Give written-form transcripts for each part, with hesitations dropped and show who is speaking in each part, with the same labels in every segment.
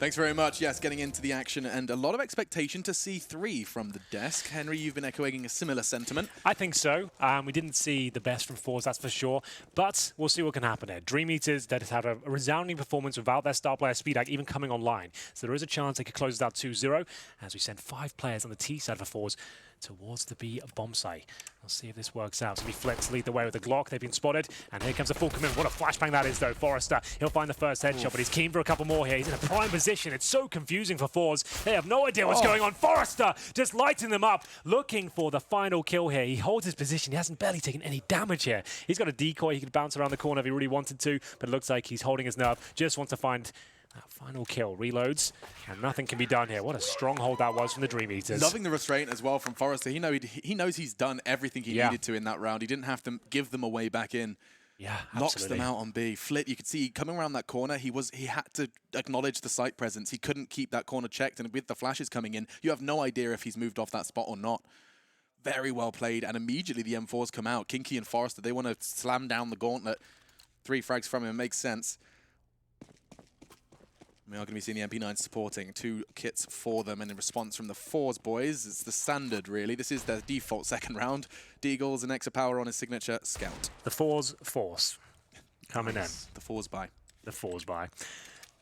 Speaker 1: Thanks very much. Yes, getting into the action and a lot of expectation to see 3 from the desk. Henry, you've been echoing a similar sentiment.
Speaker 2: I think so. We didn't see the best from ForZe, that's for sure. But we'll see what can happen here. DreamEaters that has had a resounding performance without their star player SpeedAC even coming online. So there is a chance they could close it out 2-0 as we send 5 players on the T side for ForZe towards the B bomb site. We'll see if this works out. So we flip to lead the way with the Glock. They've been spotted. And here comes a full commit. What a flashbang that is, though. Forrester, he'll find the first headshot, but he's keen for a couple more here. He's in a prime position. It's so confusing for ForZe. They have no idea what's going on. Forrester just lighting them up, looking for the final kill here. He holds his position. He hasn't barely taken any damage here. He's got a decoy. He could bounce around the corner if he really wanted to, but it looks like he's holding his nerve. Just wants to find that final kill. Reloads, and nothing can be done here. What a stronghold that was from the DreamEaters.
Speaker 1: Loving the restraint as well from Forrester. He knows he's done everything he needed to in that round. He didn't have to give them away back in.
Speaker 2: Yeah,
Speaker 1: Knocks them out on B. Flit, you could see coming around that corner, he had to acknowledge the site presence. He couldn't keep that corner checked, and with the flashes coming in, you have no idea if he's moved off that spot or not. Very well played, and immediately the M4s come out. Kinky and Forrester, they want to slam down the gauntlet. 3 frags from him, makes sense. We are going to be seeing the MP9 supporting 2 kits for them, and in response from the ForZe boys, it's the standard, really. This is their default second round. Deagles and Exapower on his signature Scout.
Speaker 2: The ForZe Force coming in.
Speaker 1: The ForZe buy.
Speaker 2: The ForZe buy.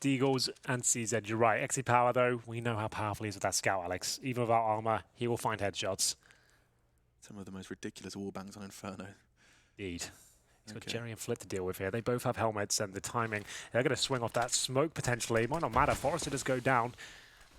Speaker 2: Deagles and CZ, you're right. Exapower, though, we know how powerful he is with that Scout, Alex. Even without armor, he will find headshots.
Speaker 1: Some of the most ridiculous wallbangs on Inferno.
Speaker 2: Indeed. He's got Jerry and Flit to deal with here. They both have helmets, and the timing, they're going to swing off that smoke potentially. It might not matter. Forrester does go down.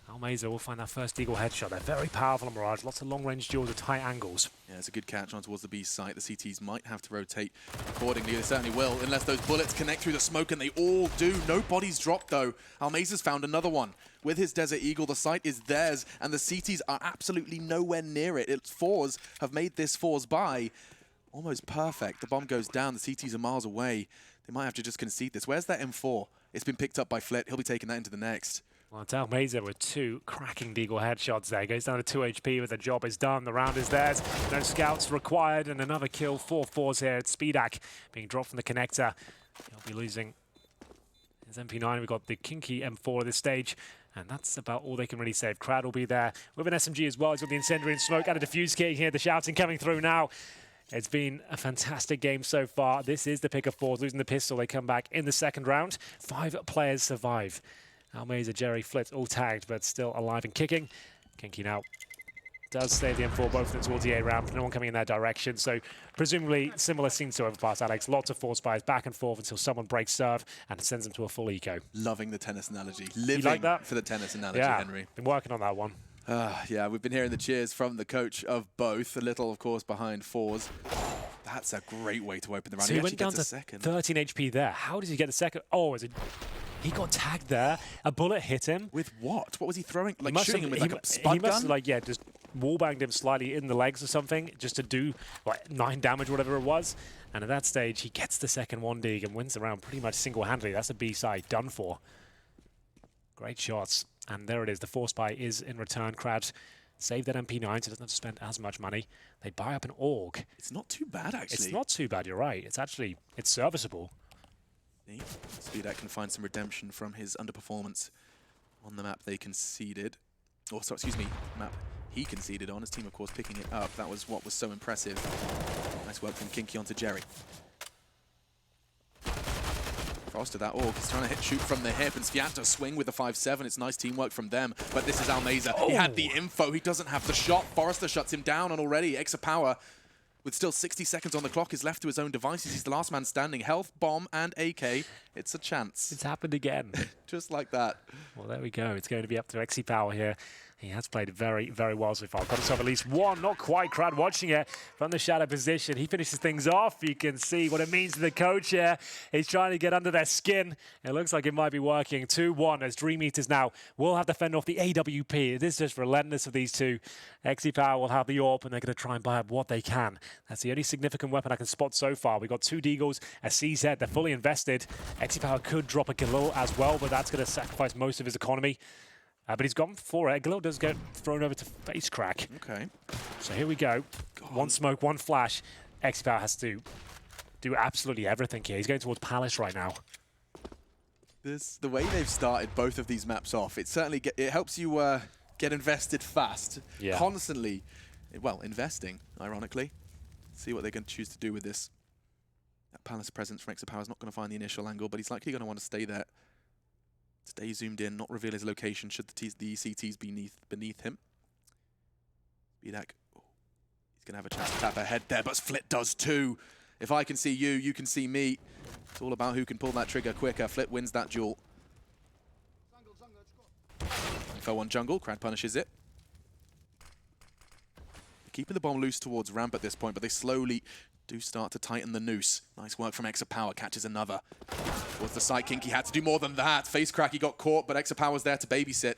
Speaker 2: Almeza will find that first Deagle headshot. They're very powerful on Mirage. Lots of long-range duels at tight angles.
Speaker 1: Yeah, it's a good catch on towards the B site. The CTs might have to rotate accordingly. They certainly will, unless those bullets connect through the smoke, and they all do. No bodies dropped, though. Almeza's found another one. With his Desert Eagle, the site is theirs, and the CTs are absolutely nowhere near it. It's ForZe have made this ForZe buy almost perfect. The bomb goes down. The CTs are miles away. They might have to just concede this. Where's that M4? It's been picked up by Flit. He'll be taking that into the next.
Speaker 2: Well, it's Almeza with 2 cracking Deagle headshots there. Goes down to 2 HP, but the job is done. The round is theirs. No scouts required, and another kill for ForZe here. It's SpeedAC being dropped from the connector. He'll be losing his MP9. We've got the Kinky M4 at this stage, and that's about all they can really save. Crowd will be there with an SMG as well. He's got the incendiary and smoke and a defuse kit here. The shouting coming through now. It's been a fantastic game so far. This is the pick of ForZe. Losing the pistol, they come back in the second round. 5 players survive. Almeza, Jerry, Flit, all tagged, but still alive and kicking. Kinky now does save the M4, both of them towards the A ramp. No one coming in their direction, so presumably similar scenes to overpass, Alex. Lots of ForZe buys back and forth until someone breaks serve and sends them to a full eco.
Speaker 1: Loving the tennis analogy. Living
Speaker 2: like that?
Speaker 1: for the tennis analogy,
Speaker 2: yeah,
Speaker 1: Henry.
Speaker 2: Been working on that one.
Speaker 1: Yeah, we've been hearing the cheers from the coach of both. A little, of course, behind ForZe. That's a great way to open the round.
Speaker 2: So he went down to 13 HP there. How did he get the second? Oh, he got tagged there. A bullet hit him.
Speaker 1: With what? What was he throwing? Like shooting him with like a spud gun?
Speaker 2: He must have, like, yeah, just wallbanged him slightly in the legs or something, just to do like 9 damage, whatever it was. And at that stage, he gets the second 1-dig and wins the round pretty much single-handedly. That's a B side done for. Great shots. And there it is. The force buy is in return. Crowd save that MP9 so it doesn't have to spend as much money. They buy up an AUG.
Speaker 1: It's not too bad, actually.
Speaker 2: It's not too bad, you're right. It's serviceable.
Speaker 1: SpeedAC can find some redemption from his underperformance on the map they conceded. Or, sorry, excuse me, map he conceded on. His team, of course, picking it up. That was what was so impressive. Nice work from Kinky onto Jerry. Forrester, that AUG. He's trying to shoot from the hip, and Svianto swing with the 5-7. It's nice teamwork from them, but this is Almeza. He had the info. He doesn't have the shot. Forrester shuts him down, and already Exapower, with still 60 seconds on the clock, is left to his own devices. He's the last man standing. Health, bomb, and AK. It's a chance.
Speaker 2: It's happened again.
Speaker 1: Just like that.
Speaker 2: Well, there we go. It's going to be up to Exapower here. He has played very, very well so far. Got himself at least one, not quite. Crowd watching it from the shadow position. He finishes things off. You can see what it means to the coach here. He's trying to get under their skin. It looks like it might be working. 2-1 as DreamEaters now will have to fend off the AWP. It is just relentless of these two. Exapower will have the AWP, and they're going to try and buy up what they can. That's the only significant weapon I can spot so far. We've got 2 Deagles, a CZ. They're fully invested. Exapower could drop a Galil as well, but that's going to sacrifice most of his economy. But he's gone for it. Galil does get thrown over to face crack.
Speaker 1: Okay.
Speaker 2: So here we go. One smoke, one flash. Exapower has to do absolutely everything here. He's going towards Palace right now.
Speaker 1: The way they've started both of these maps off, it certainly it helps you get invested fast.
Speaker 2: Yeah.
Speaker 1: Constantly, well, investing, ironically. See what they're going to choose to do with this. That Palace presence from Exapower is not going to find the initial angle, but he's likely going to want to stay there. Stay zoomed in, not reveal his location should the CTs be beneath him. SpeedAk, he's going to have a chance to tap ahead there, but Flit does too. If I can see you, you can see me. It's all about who can pull that trigger quicker. Flit wins that duel. Info on jungle, Crad punishes it. They're keeping the bomb loose towards ramp at this point, but they slowly do start to tighten the noose. Nice work from Exapower, catches another. Towards the side, Kinky had to do more than that. Face crack, he got caught, but Exapower's there to babysit.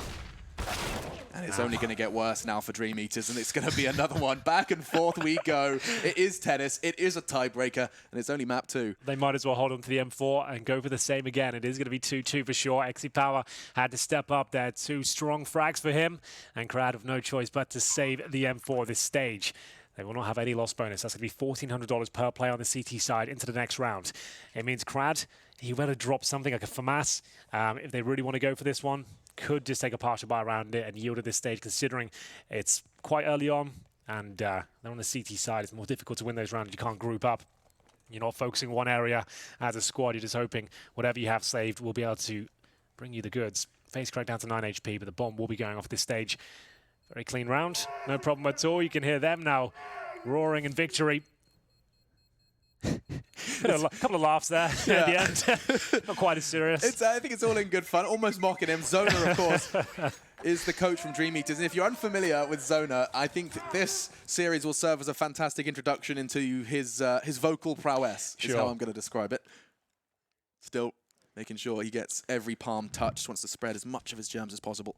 Speaker 1: And it's only going to get worse now for DreamEaters, and it's going to be another one. Back and forth we go. It is tennis, it is a tiebreaker, and it's only map 2.
Speaker 2: They might as well hold on to the M4 and go for the same again. It is going to be 2-2 for sure. Exapower had to step up there. 2 strong frags for him, and Crad have no choice but to save the M4 this stage. They will not have any loss bonus. That's going to be $1,400 per play on the CT side into the next round. It means Crad, he better drop something like a FAMAS if they really want to go for this one. Could just take a partial buy around it and yield at this stage, considering it's quite early on and they're on the CT side. It's more difficult to win those rounds. You can't group up. You're not focusing one area as a squad. You're just hoping whatever you have saved will be able to bring you the goods. Face crack down to 9 HP, but the bomb will be going off this stage. Very clean round. No problem at all. You can hear them now roaring in victory. A couple of laughs there at the end. Not quite as serious.
Speaker 1: I think it's all in good fun. Almost mocking him. Zona, of course, is the coach from DreamEaters. And if you're unfamiliar with Zona, I think this series will serve as a fantastic introduction into his vocal prowess, is how I'm going to describe it. Still making sure he gets every palm touched, wants to spread as much of his germs as possible.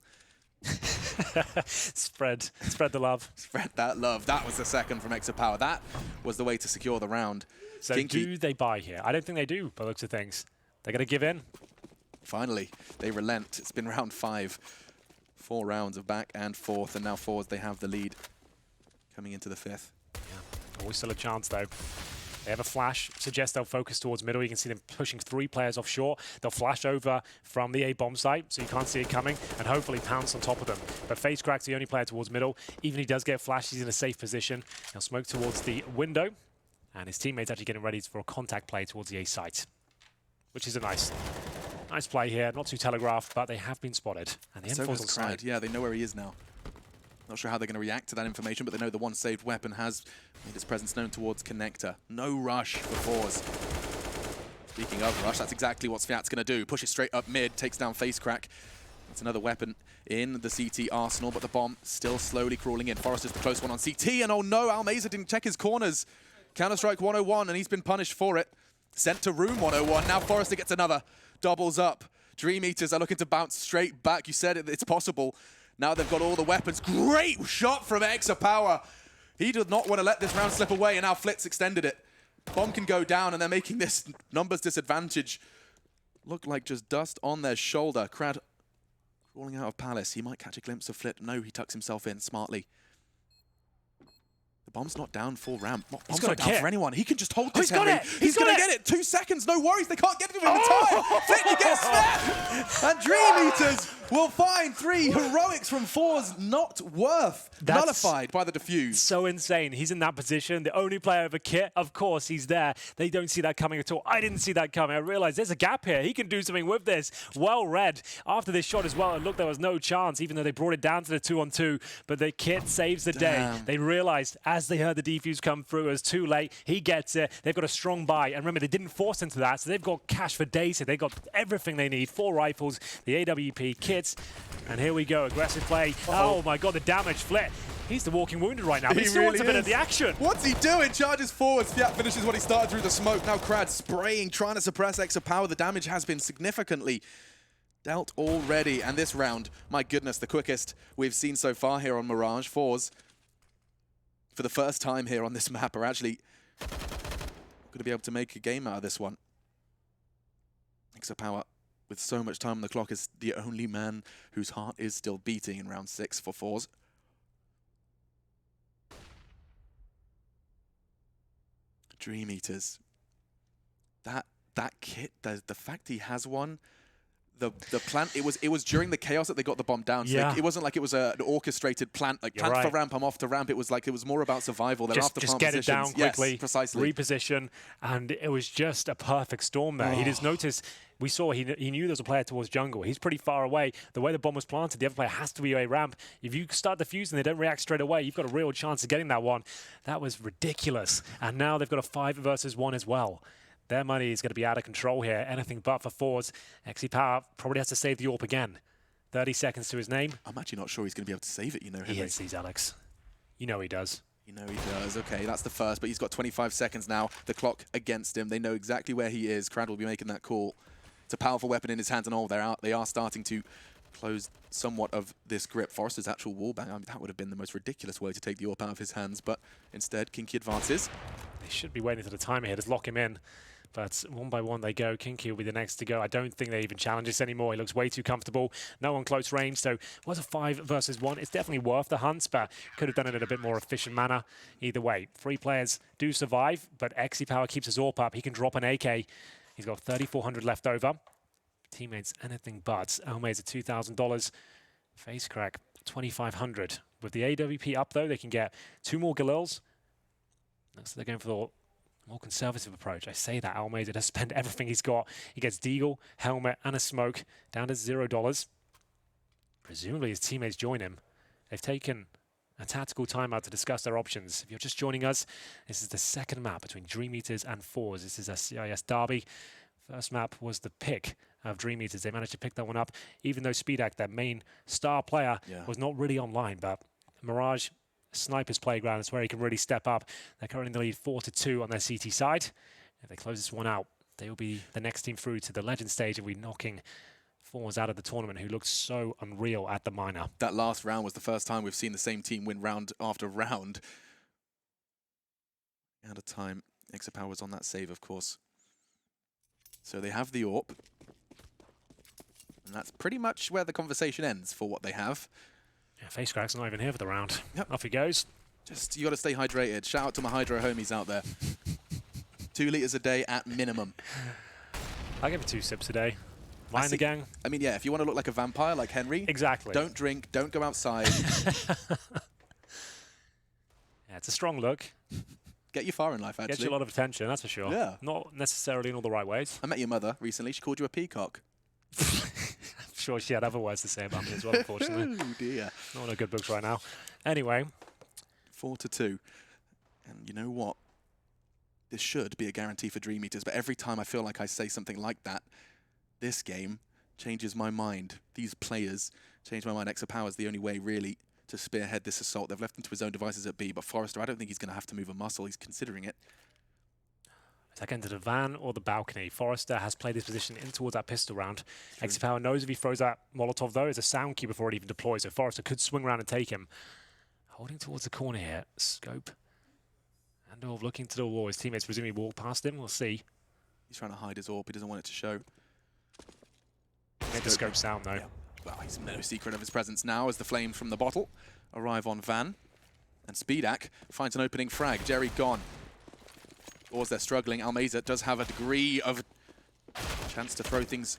Speaker 2: Spread the love.
Speaker 1: Spread that love. That was the second from Exapower. That was the way to secure the round.
Speaker 2: So Kinky, do they buy here? I don't think they do, by the looks of things. They're going to give in.
Speaker 1: Finally, they relent. It's been round 5. 4 rounds of back and forth, and now ForZe, they have the lead coming into the 5th.
Speaker 2: Yeah. Always still a chance, though. They have a flash. Suggests they'll focus towards middle. You can see them pushing 3 players offshore. They'll flash over from the A bomb site, so you can't see it coming, and hopefully pounce on top of them. But Face Crack's the only player towards middle. Even if he does get flashed, he's in a safe position. He'll smoke towards the window, and his teammate's actually getting ready for a contact play towards the A site, which is a nice play here. Not too telegraphed, but they have been spotted. And the M4's on side.
Speaker 1: Yeah, they know where he is now. Not sure how they're going to react to that information, but they know the one saved weapon has made its presence known towards Connector. No rush for ForZe. Speaking of rush, that's exactly what Sviat's going to do. Push it straight up mid, takes down Face Crack. That's another weapon in the CT arsenal, but the bomb still slowly crawling in. Forrester's the close one on CT, and oh no, Almeza didn't check his corners. Counter-Strike 101, and he's been punished for it. Sent to room 101. Now Forrester gets another. Doubles up. DreamEaters are looking to bounce straight back. You said it's possible. Now they've got all the weapons. Great shot from Exapower. He did not want to let this round slip away, and now Flit's extended it. Bomb can go down, and they're making this numbers disadvantage look like just dust on their shoulder. Crad crawling out of Palace. He might catch a glimpse of Flit. No, he tucks himself in smartly. The bomb's not down full ramp. Bomb's not down for anyone. He can just hold this, Henry. He's going to get it. 2 seconds. No worries. They can't get to him in the time. Flit gets snapped. And DreamEaters will find 3 heroics from ForZe not worth. Nullified by the defuse.
Speaker 2: So insane. He's in that position. The only player with a kit. Of course, he's there. They don't see that coming at all. I didn't see that coming. I realized there's a gap here. He can do something with this. Well read. After this shot as well, it looked there was no chance, even though they brought it down to the 2-on-2. But the kit saves the day. They realized as they heard the defuse come through, it was too late. He gets it. They've got a strong buy. And remember, they didn't force into that, so they've got cash for days here. They've got everything they need. 4 rifles, the AWP kits. And here we go. Aggressive play. Oh my god, the damage. Flit. He's the walking wounded right now. But he still wants a bit of the action.
Speaker 1: What's he doing? Charges forward. Sviat finishes what he started through the smoke. Now Crad spraying, trying to suppress Exapower. The damage has been significantly dealt already. And this round, my goodness, the quickest we've seen so far here on Mirage. ForZe, for the first time here on this map, are actually going to be able to make a game out of this one. Exapower, with so much time on the clock, is the only man whose heart is still beating in round 6 for ForZe. DreamEaters. That kit, the fact he has one, the plant, it was during the chaos that they got the bomb down. So
Speaker 2: Yeah.
Speaker 1: it wasn't like it was an orchestrated plant, like
Speaker 2: You're
Speaker 1: plant for
Speaker 2: right.
Speaker 1: ramp, I'm off to ramp. It was like, it was more about survival. They're after
Speaker 2: Just
Speaker 1: plant
Speaker 2: get it down
Speaker 1: positions.
Speaker 2: quickly,
Speaker 1: Yes, precisely.
Speaker 2: reposition, and it was just a perfect storm there. He just noticed, we saw he knew there was a player towards jungle. He's pretty far away. The way the bomb was planted, the other player has to be a ramp. If you start defusing, they don't react straight away, you've got a real chance of getting that one. That was ridiculous. And now they've got a 5 versus 1 as well. Their money is going to be out of control here. Anything but for ForZe. XePower probably has to save the AWP again. 30 seconds to his name.
Speaker 1: I'm actually not sure he's going to be able to save it, you know, Henry.
Speaker 2: He hits these, Alex. You know he does.
Speaker 1: You know he does. Okay, that's the first, but he's got 25 seconds now. The clock against him. They know exactly where he is. Crad will be making that call. It's a powerful weapon in his hands, and they are starting to close somewhat of this grip. Forrester's actual wallbang, I mean, that would have been the most ridiculous way to take the AWP out of his hands, but instead, Kinky advances.
Speaker 2: They should be waiting for the timer here to lock him in. But one by one they go. Kinky will be the next to go. I don't think they even challenge this anymore. He looks way too comfortable. No one close range, so it was a 5 versus 1. It's definitely worth the hunt, but could have done it in a bit more efficient manner. Either way, 3 players do survive, but XePower keeps his AWP up. He can drop an AK. He's got 3,400 left over. Teammates anything but. Almeiza $2,000. Face crack 2,500. With the AWP up though, they can get 2 more Galils. Looks like they're going for the more conservative approach. I say that Almeiza does spend everything he's got. He gets Deagle, helmet, and a smoke down to $0. Presumably his teammates join him. They've taken a tactical timeout to discuss their options. If you're just joining us, this is the second map between DreamEaters and ForZe. This is a CIS derby. First map was the pick of DreamEaters. They managed to pick that one up, even though Speedak, their main star player, was not really online. But Mirage, Sniper's playground, is where he can really step up. They're currently in the lead 4-2 on their CT side. If they close this one out, they will be the next team through to the Legend stage and be knocking ForZe out of the tournament, who looked so unreal at the minor.
Speaker 1: That last round was the first time we've seen the same team win round after round. Out of time. XePower was on that save, of course. So they have the AWP. And that's pretty much where the conversation ends for what they have.
Speaker 2: Yeah, Face Crack's not even here for the round.
Speaker 1: Yep.
Speaker 2: Off he goes.
Speaker 1: Just, you got to stay hydrated. Shout out to my hydro homies out there. 2 liters a day at minimum.
Speaker 2: I give it 2 sips a day. Mind the gang.
Speaker 1: I mean, yeah, if you want to look like a vampire like Henry,
Speaker 2: Exactly.
Speaker 1: don't drink, don't go outside.
Speaker 2: Yeah, it's a strong look.
Speaker 1: Get you far in life, actually.
Speaker 2: Gets you a lot of attention, that's for sure.
Speaker 1: Yeah.
Speaker 2: Not necessarily in all the right ways.
Speaker 1: I met your mother recently. She called you a peacock.
Speaker 2: I'm sure she had other words to say about me as well, unfortunately.
Speaker 1: Oh, dear.
Speaker 2: Not in her good books right now. Anyway.
Speaker 1: 4-2. And you know what? This should be a guarantee for DreamEaters, but every time I feel like I say something like that, this game changes my mind. These players change my mind. XePower is the only way, really, to spearhead this assault. They've left him to his own devices at B, but Forrester, I don't think he's going to have to move a muscle. He's considering it.
Speaker 2: Is that into the van or the balcony? Forrester has played his position in towards that pistol round. XePower knows if he throws that Molotov, though, it's a sound cue before it even deploys, so Forrester could swing around and take him. Holding towards the corner here. Scope. And looking to the wall. His teammates presumably walk past him. We'll see.
Speaker 1: He's trying to hide his AWP. He doesn't want it to show.
Speaker 2: Made the scope sound, though.
Speaker 1: Yeah. Well, he's no secret of his presence now as the flames from the bottle arrive on Van. And Speedak finds an opening frag. Jerry gone. Or as they're struggling, Almeiza does have a degree of chance to throw things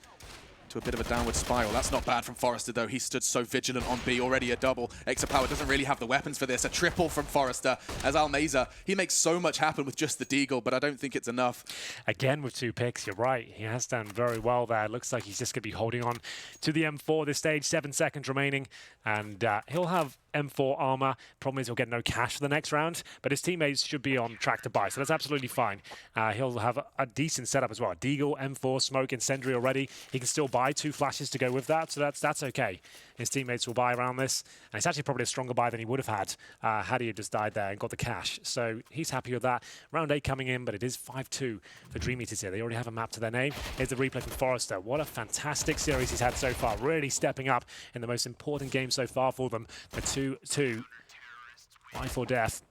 Speaker 1: to a bit of a downward spiral. That's not bad from Forrester, though. He stood so vigilant on B, already a double. XePower doesn't really have the weapons for this. A triple from Forrester as Almeiza. He makes so much happen with just the deagle, but I don't think it's enough.
Speaker 2: Again, with 2 picks, you're right. He has done very well there. Looks like he's just going to be holding on to the M4 this stage. 7 seconds remaining, and he'll have M4 armor. Problem is he'll get no cash for the next round, but his teammates should be on track to buy, so that's absolutely fine. He'll have a decent setup as well. Deagle, M4, smoke, incendiary already. He can still buy 2 flashes to go with that, so that's okay. His teammates will buy around this, and it's actually probably a stronger buy than he would have had he just died there and got the cash. So he's happy with that. Round 8 coming in, but it is 5-2 for DreamEaters here. They already have a map to their name. Here's the replay from Forrester. What a fantastic series he's had so far. Really stepping up in the most important game so far for them. The 2-2. Life or death.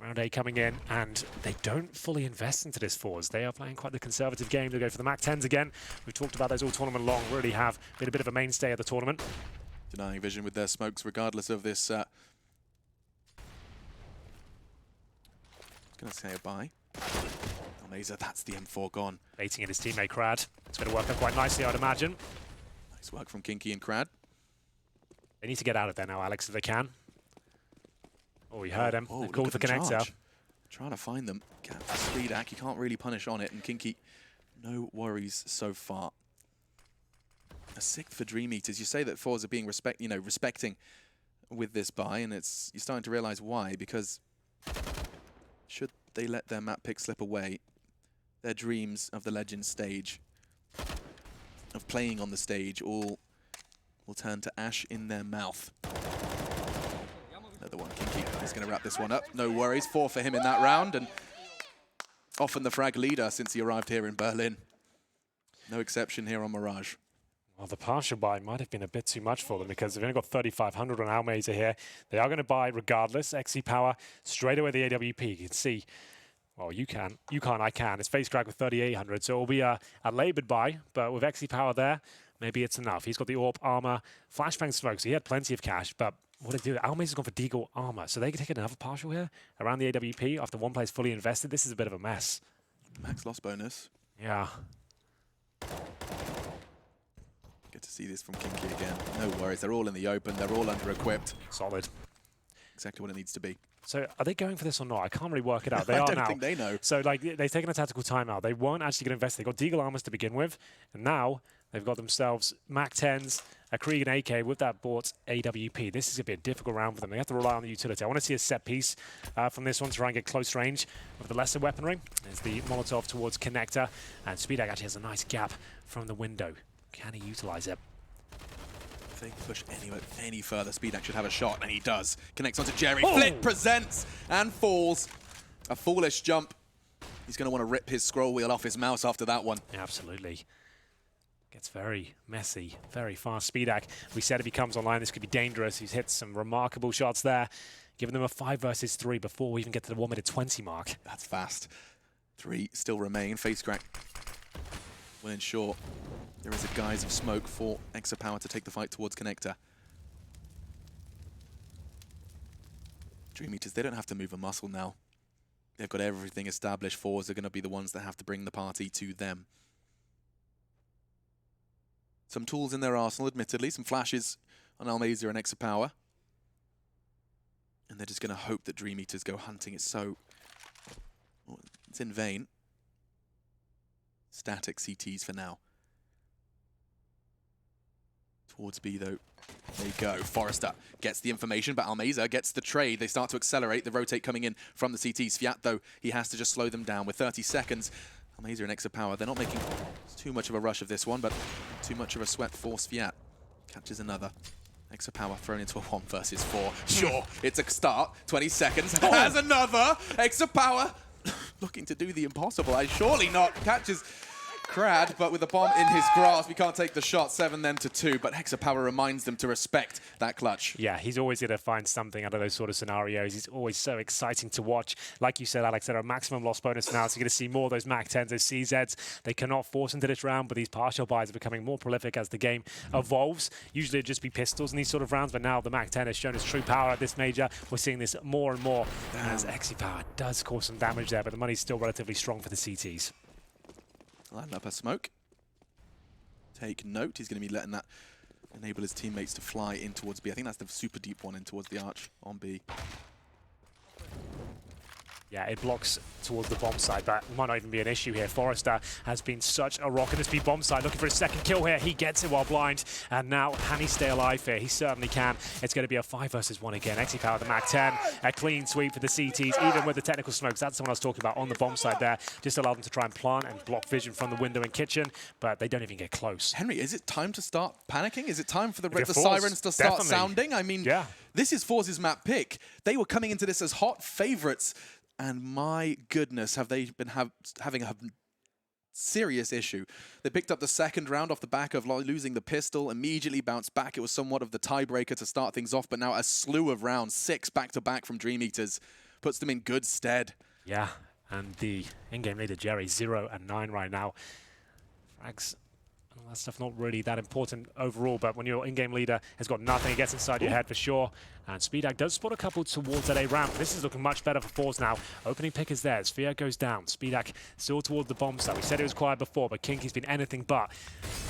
Speaker 2: Round 8 coming in, and they don't fully invest into this ForZe. They are playing quite the conservative game. They go for the MAC-10s again. We've talked about those all tournament long, really have been a bit of a mainstay of the tournament.
Speaker 1: Denying vision with their smokes, regardless of this. I was going to say a bye. Almeiza, that's the M4 gone.
Speaker 2: Baiting in his teammate Crad. It's going to work out quite nicely, I'd imagine.
Speaker 1: Nice work from Kinky and Crad.
Speaker 2: They need to get out of there now, Alex, if they can. Oh, he heard him.
Speaker 1: Oh,
Speaker 2: Called the connector.
Speaker 1: Charge. Trying to find them. SpeedAC, you can't really punish on it, and Kinky, no worries so far. A 6th for DreamEaters. You say that ForZe are being respecting with this buy, and you're starting to realize why, because should they let their map pick slip away, their dreams of the Legends stage, of playing on the stage, all will turn to ash in their mouth. Another one, Kinky is going to wrap this one up. No worries, 4 for him in that round, and often the frag leader since he arrived here in Berlin. No exception here on Mirage.
Speaker 2: Well, the partial buy might have been a bit too much for them because they've only got 3,500 on Almeza here. They are going to buy regardless. XC Power straight away the AWP. You can see, well, you can't, I can. It's face crack with 3,800, so it will be a laboured buy, but with XC Power there, maybe it's enough. He's got the AWP armor, flashbang smoke, so he had plenty of cash, but what did he do? Almeza's gone for Deagle armor, so they can take another partial here around the AWP after one play's fully invested. This is a bit of a mess.
Speaker 1: Max loss bonus.
Speaker 2: Yeah.
Speaker 1: Good to see this from Kinky again. No worries, they're all in the open, they're all under-equipped.
Speaker 2: Solid.
Speaker 1: Exactly what it needs to be.
Speaker 2: So are they going for this or not? I can't really work it out. They
Speaker 1: I
Speaker 2: are
Speaker 1: don't
Speaker 2: now.
Speaker 1: think they know.
Speaker 2: So like they've taken a tactical timeout. They weren't actually going to invest. They got Deagle armors to begin with, and now they've got themselves Mac 10s, a Krieg and AK with that bought AWP. This is going to be a difficult round for them. They have to rely on the utility. I want to see a set piece from this one to try and get close range of the lesser weaponry. There's the Molotov towards Connector, and SpeedAC actually has a nice gap from the window. Can he utilize it?
Speaker 1: If they push any further, SpeedAC should have a shot, and he does. Connects onto Jerry.
Speaker 2: Oh!
Speaker 1: Flick presents and falls. A foolish jump. He's going to want to rip his scroll wheel off his mouse after that one.
Speaker 2: Yeah, absolutely. Gets very messy, very fast. SpeedAC, we said if he comes online, this could be dangerous. He's hit some remarkable shots there, giving them a 5 versus 3 before we even get to the 1-minute 20 mark.
Speaker 1: That's fast. 3 still remain. Face crack will ensure there is a guise of smoke for Extra Power to take the fight towards Connector. DreamEaters, they don't have to move a muscle now. They've got everything established. ForZe are going to be the ones that have to bring the party to them. Some tools in their arsenal, admittedly. Some flashes on Almeza and Extra Power. And they're just going to hope that DreamEaters go hunting. It's so... well, it's in vain. Static CTs for now. Towards B, though. There you go. Forrester gets the information, but Almeza gets the trade. They start to accelerate. The rotate coming in from the CTs. Fiat, though, he has to just slow them down with 30 seconds. Almeza and Extra Power, they're not making too much of a rush of this one, but too much of a sweat force. Fiat catches another. Extra Power thrown into a 1 versus 4. Sure, it's a start. 20 seconds. Has another. Extra Power looking to do the impossible. Surely not. Catches Crad, but with the bomb in his grasp, he can't take the shot. 7 then to 2, but Extra Power reminds them to respect that clutch.
Speaker 2: Yeah, he's always going to find something out of those sort of scenarios. He's always so exciting to watch. Like you said, Alex, they're a maximum loss bonus now, so you're going to see more of those Mac 10s, those CZs. They cannot force into this round, but these partial buys are becoming more prolific as the game evolves. Usually it'd just be pistols in these sort of rounds, but now the Mac 10 has shown its true power at this major. We're seeing this more and more as XC Power does cause some damage there, but the money's still relatively strong for the CTs.
Speaker 1: Line up a smoke. Take note. He's going to be letting that enable his teammates to fly in towards B. I think that's the super deep one in towards the arch on B.
Speaker 2: Yeah, it blocks towards the bomb side, but it might not even be an issue here. Forrester has been such a rock in this B bomb side, looking for his second kill here. He gets it while blind, and now can he stay alive here? He certainly can. It's going to be a 5 versus 1 again. XC Power, the Mac 10, a clean sweep for the CTs, even with the technical smokes. That's the one I was talking about on the bomb side there. Just allow them to try and plant and block vision from the window and kitchen, but they don't even get close.
Speaker 1: Henry, is it time to start panicking? Is it time for the
Speaker 2: ForZe,
Speaker 1: sirens to start
Speaker 2: definitely.
Speaker 1: sounding? I mean,
Speaker 2: Yeah.
Speaker 1: This is ForZe's map pick. They were coming into this as hot favorites. And my goodness, have they been having a serious issue. They picked up the second round off the back of losing the pistol, immediately bounced back. It was somewhat of the tiebreaker to start things off, but now a slew of rounds, 6 back-to-back from DreamEaters, puts them in good stead.
Speaker 2: Yeah, and the in-game leader, Jerry, 0 and 9 right now. Frags, all that stuff not really that important overall, but when your in-game leader has got nothing, it gets inside your head for sure. And Speedak does spot a couple towards that A ramp. This is looking much better for ForZe now. Opening pick is there. Sphere goes down. Speedak still towards the bomb site. We said it was quiet before, but Kinky's been anything but.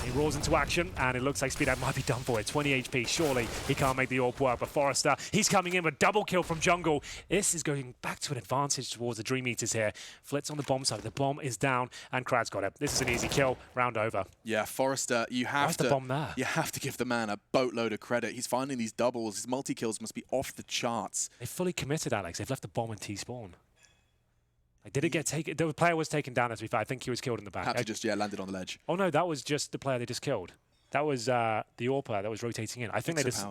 Speaker 2: He rolls into action, and it looks like Speedak might be done for it. 20 HP. Surely he can't make the AWP work. But Forrester, he's coming in with double kill from jungle. This is going back to an advantage towards the DreamEaters here. Flitz on the bomb site. The bomb is down, and Krad's got it. This is an easy kill. Round over.
Speaker 1: Yeah, Forrester, you have to.
Speaker 2: The bomb there?
Speaker 1: You have to give the man a boatload of credit. He's finding these doubles. His multi-kills must be off the charts.
Speaker 2: They fully committed, Alex. They've left the bomb in T-spawn. Like, did it get taken? The player was taken down, as we found. I think he was killed in the back.
Speaker 1: Had to just, landed on the ledge.
Speaker 2: Oh, no, that was just the player they just killed. That was the AWP player that was rotating in. I think they just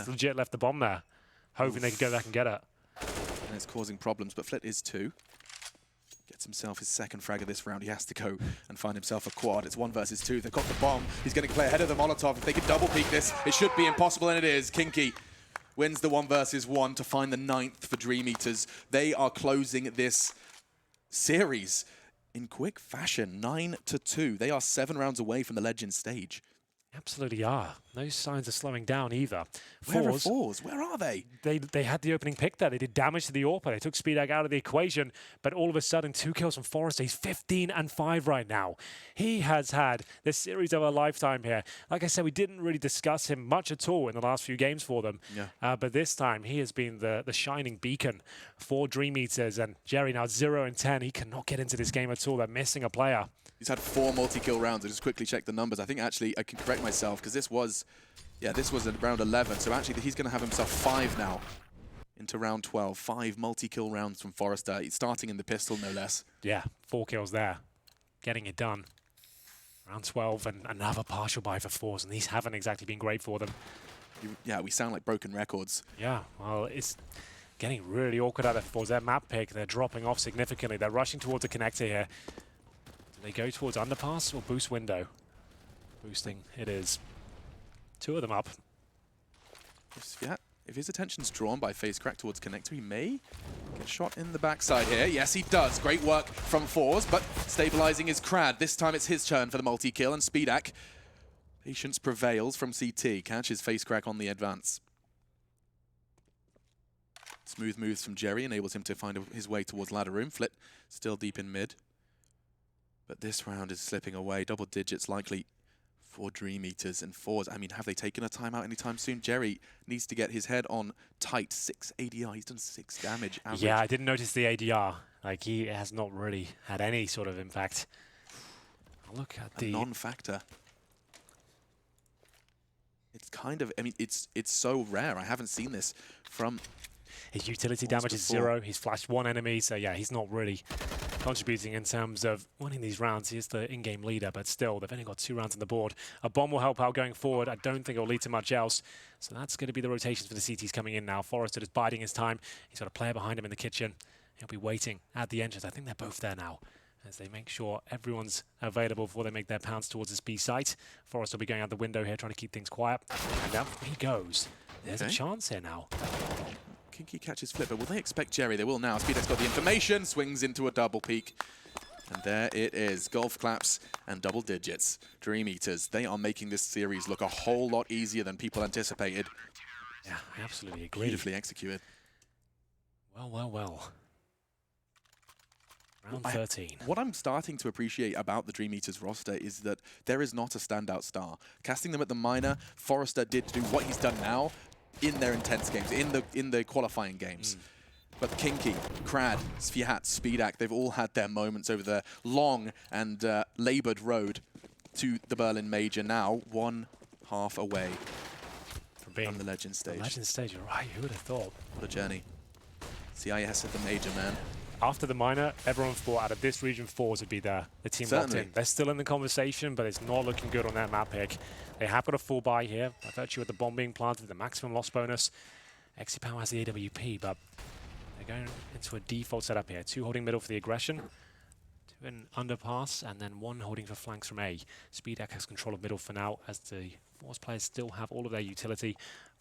Speaker 2: legit left the bomb there, hoping they could go back and get it.
Speaker 1: And it's causing problems, but Flit is too. Gets himself his second frag of this round. He has to go and find himself a quad. It's 1 versus 2. They've got the bomb. He's getting play ahead of the Molotov. If they can double peek this, it should be impossible, and it is. Kinky wins the 1 versus 1 to find the 9th for DreamEaters. They are closing this series in quick fashion, 9-2. They are 7 rounds away from the Legends stage.
Speaker 2: Absolutely are. No signs of slowing down either.
Speaker 1: Where are ForZe? Where are they?
Speaker 2: They had the opening pick there. They did damage to the AWP. They took Speedak out of the equation, but all of a sudden, 2 kills from Forrester. He's 15-5 right now. He has had the series of a lifetime here. Like I said, we didn't really discuss him much at all in the last few games for them. Yeah. But this time, he has been the shining beacon for DreamEaters. And Jerry now 0-10. He cannot get into this game at all. They're missing a player.
Speaker 1: He's had 4 multi-kill rounds. I just quickly checked the numbers. I think actually I can correct myself because this was at round 11. So actually he's going to have himself 5 now into round 12. 5 multi-kill rounds from Forrester. He's starting in the pistol, no less.
Speaker 2: Yeah, 4 kills there. Getting it done. Round 12 and another partial buy for ForZe, and these haven't exactly been great for them.
Speaker 1: Yeah, we sound like broken records.
Speaker 2: Yeah, well, it's getting really awkward out of ForZe. Their map pick, they're dropping off significantly. They're rushing towards a connector here. They go towards underpass or boost window. Boosting it is. 2 of them up.
Speaker 1: If his attention's drawn by face crack towards connector, he may get shot in the backside here. Yes, he does. Great work from ForZe, but stabilizing is Krad. This time it's his turn for the multi-kill, and Speedak. Patience prevails from CT. Catches face crack on the advance. Smooth moves from Jerry enables him to find his way towards ladder room. Flit still deep in mid. But this round is slipping away. Double digits likely for DreamEaters and ForZe. I mean, have they taken a timeout anytime soon? Jerry needs to get his head on tight. 6 ADR. He's done 6 damage average.
Speaker 2: Yeah, I didn't notice the ADR. Like, he has not really had any sort of impact. Look at the
Speaker 1: non-factor. It's kind of, I mean, it's so rare. I haven't seen this from...
Speaker 2: His utility damage is 0. He's flashed 1 enemy, so yeah, he's not really contributing in terms of winning these rounds. He is the in-game leader, but still, they've only got 2 rounds on the board. A bomb will help out going forward. I don't think it'll lead to much else. So that's going to be the rotations for the CTs coming in now. Forrester is biding his time. He's got a player behind him in the kitchen. He'll be waiting at the entrance. I think they're both there now, as they make sure everyone's available before they make their pounce towards this B site. Forrester will be going out the window here, trying to keep things quiet. And up he goes. There's a chance here now.
Speaker 1: Kinky catches Flipper. Will they expect Jerry? They will now. Speedak's got the information, swings into a double peek. And there it is. Golf claps and double digits. DreamEaters, they are making this series look a whole lot easier than people anticipated.
Speaker 2: Yeah, I absolutely agree.
Speaker 1: Beautifully executed.
Speaker 2: Well, well, well. Round 13.
Speaker 1: What I'm starting to appreciate about the DreamEaters roster is that there is not a standout star. Casting them at the minor, Forrester did do what he's done now in their intense games, in the qualifying games. But Kinky, Krad, Sviat, Speedak, they've all had their moments over the long and laboured road to the Berlin Major, now 1/2 away from being the Legends stage.
Speaker 2: The Legends stage, you're right, who would have thought?
Speaker 1: What a journey. CIS at the Major, man.
Speaker 2: After the minor, everyone thought out of this region, ForZe would be the team locked in. They're still in the conversation, but it's not looking good on that map pick. They have got a full buy here, by virtue of the bomb being planted, the maximum loss bonus. Exipower has the AWP, but they're going into a default setup here. 2 holding middle for the aggression, 2 in underpass, and then 1 holding for flanks from A. Speedak has control of middle for now, as the ForZe players still have all of their utility.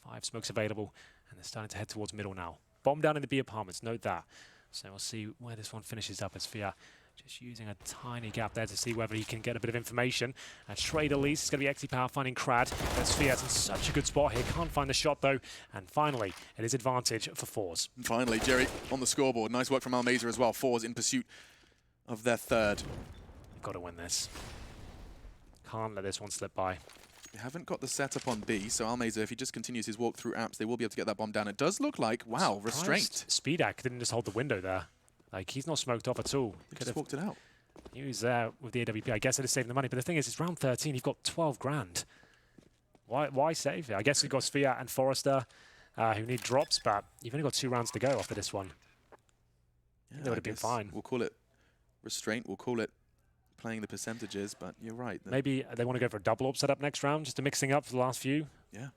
Speaker 2: 5 smokes available, and they're starting to head towards middle now. Bomb down in the B apartments, note that. So we'll see where this one finishes up as Fia Just using a tiny gap there to see whether he can get a bit of information. And straight at least, it's going to be XP Power finding Crad. That's Fiat in such a good spot here. Can't find the shot though. And finally, it is advantage for ForZe.
Speaker 1: Finally, Jerry on the scoreboard. Nice work from Almeza as well. ForZe in pursuit of their third.
Speaker 2: You've got to win this. Can't let this one slip by.
Speaker 1: They haven't got the setup on B, so Almeza, if he just continues his walk through apps, they will be able to get that bomb down. It does look like, wow, restraint.
Speaker 2: Speedak didn't just hold the window there. Like, he's not smoked off at all.
Speaker 1: He just walked it out.
Speaker 2: He was there with the AWP. I guess it is saving the money, but the thing is, it's round 13. You've got 12 grand. Why save it? I guess you've got Fiat and Forrester who need drops, but you've only got 2 rounds to go after this one.
Speaker 1: Yeah,
Speaker 2: they would have been fine.
Speaker 1: We'll call it restraint. We'll call it playing the percentages, but you're right.
Speaker 2: Maybe they want to go for a double up setup next round, just a mixing up for the last few.
Speaker 1: Yeah.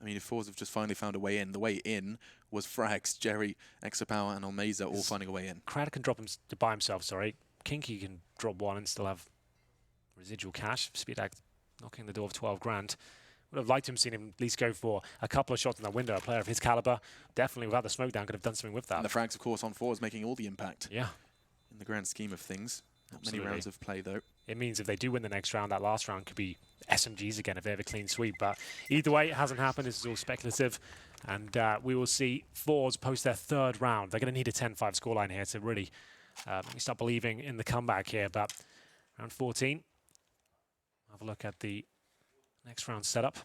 Speaker 1: I mean, if ForZe have just finally found a way in, the way in was Frags, Jerry, Exapower, and Almeza all finding a way in.
Speaker 2: Crad can drop him by himself, sorry. Kinky can drop 1 and still have residual cash. Speedak knocking the door of 12 grand. Would have liked to have seen him at least go for a couple of shots in that window. A player of his caliber, definitely without the smoke down, could have done something with that.
Speaker 1: And the Frags, of course, on ForZe making all the impact.
Speaker 2: Yeah.
Speaker 1: In the grand scheme of things. Not
Speaker 2: Absolutely.
Speaker 1: many rounds of play, though.
Speaker 2: It means if they do win the next round, that last round could be SMGs again if they have a clean sweep. But either way, it hasn't happened. This is all speculative. And we will see ForZe post their 3rd round. They're going to need a 10-5 scoreline here to really start believing in the comeback here. But round 14, have a look at the next round setup.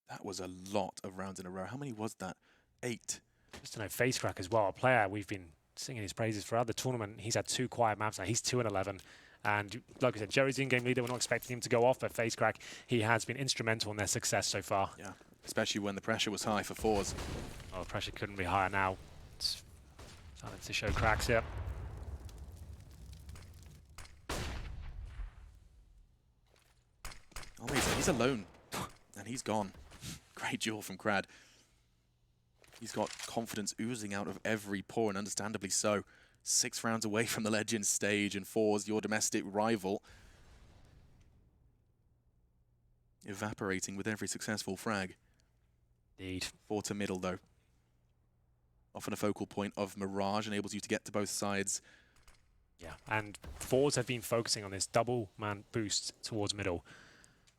Speaker 1: That was a lot of rounds in a row. How many was that? 8.
Speaker 2: Just to know, FaceCrack as well, a player we've been singing his praises throughout the tournament. He's had 2 quiet maps now. He's 2-11. And like I said, Jerry's the in-game leader. We're not expecting him to go off, but FaceCrack, he has been instrumental in their success so far.
Speaker 1: Yeah, especially when the pressure was high for ForZe.
Speaker 2: Oh, the pressure couldn't be higher now. It's starting to show cracks here.
Speaker 1: Almeza, he's alone. And he's gone. Great duel from Crad. He's got confidence oozing out of every pore, and understandably so. 6 rounds away from the Legends stage, and ForZe, your domestic rival, evaporating with every successful frag.
Speaker 2: Indeed.
Speaker 1: 4 to middle, though. Often a focal point of Mirage, enables you to get to both sides.
Speaker 2: Yeah, and ForZe have been focusing on this double-man boost towards middle.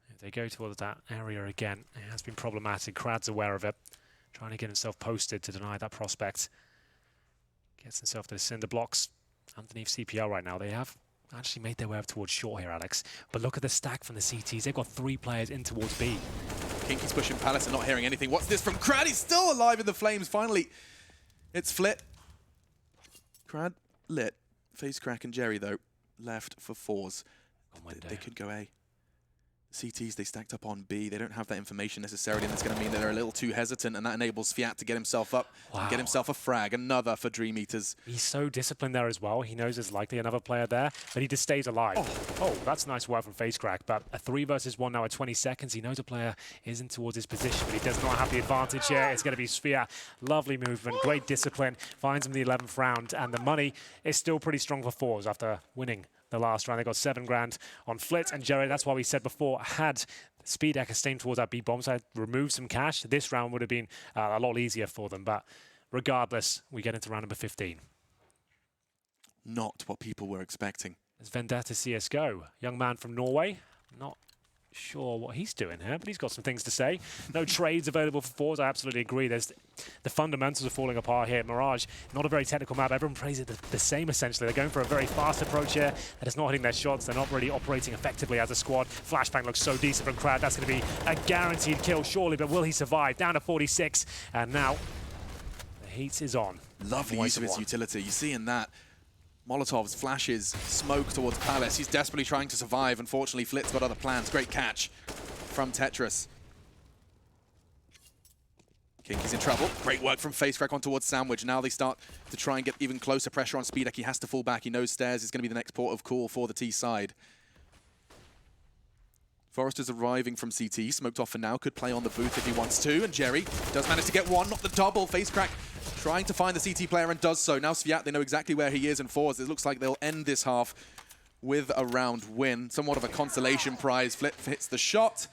Speaker 2: If they go towards that area again, it has been problematic. Crad's aware of it. Trying to get himself posted to deny that prospect. Gets himself to the cinder blocks underneath CPL right now. They have actually made their way up towards short here, Alex. But look at the stack from the CTs. They've got 3 players in towards B.
Speaker 1: Kinky's pushing Palace and not hearing anything. What's this from Crad? He's still alive in the flames. Finally, it's Flit. Crad lit. FaceCrack and Jerry, though, left for ForZe. They could go A. CTs, they stacked up on B. They don't have that information necessarily, and that's going to mean that they're a little too hesitant, and that enables Fiat to get himself up and get himself a frag. Another for DreamEaters.
Speaker 2: He's so disciplined there as well. He knows there's likely another player there, but he just stays alive. Oh, that's nice work from FaceCrack, but a 3 versus 1 now at 20 seconds. He knows a player isn't towards his position, but he does not have the advantage here. It's going to be Sphere. Lovely movement, great discipline. Finds him the 11th round, and the money is still pretty strong for ForZe after winning the last round. They got 7 grand on Flit and Jerry. That's why we said before, had Speedak steamed towards that B bomb side, removed some cash, this round would have been a lot easier for them. But regardless, we get into round number 15.
Speaker 1: Not what people were expecting.
Speaker 2: It's Vendetta CSGO, young man from Norway. Not sure what he's doing here, but he's got some things to say. No trades available for ForZe. I absolutely agree. The fundamentals are falling apart here. Mirage, not a very technical map. Everyone plays it the same, essentially. They're going for a very fast approach here, and it's not hitting their shots. They're not really operating effectively as a squad. Flashbang looks so decent from Crad. That's going to be a guaranteed kill, surely, but will he survive? Down to 46, and now the heat is on.
Speaker 1: Lovely use of his utility. You see in that, Molotovs, flashes, smoke towards Palace. He's desperately trying to survive. Unfortunately, Flit's got other plans. Great catch from Tetris. Kinky's in trouble. Great work from FaceCrack on towards Sandwich. Now they start to try and get even closer pressure on Speedak. He has to fall back. He knows stairs is going to be the next port of call for the T side. Forrester's arriving from CT, smoked off for now, could play on the booth if he wants to, and Jerry does manage to get one, not the double. FaceCrack trying to find the CT player and does so. Now Sviat, they know exactly where he is, and ForZe, it looks like they'll end this half with a round win. Somewhat of a consolation prize. Flip hits the shot.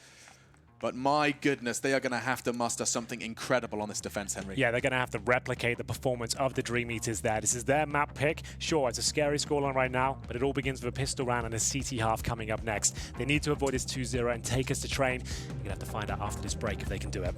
Speaker 1: But my goodness, they are going to have to muster something incredible on this defense, Henry.
Speaker 2: Yeah, they're going to have to replicate the performance of the DreamEaters there. This is their map pick. Sure, it's a scary scoreline right now, but it all begins with a pistol round and a CT half coming up next. They need to avoid this 2-0 and take us to train. We're going to have to find out after this break if they can do it.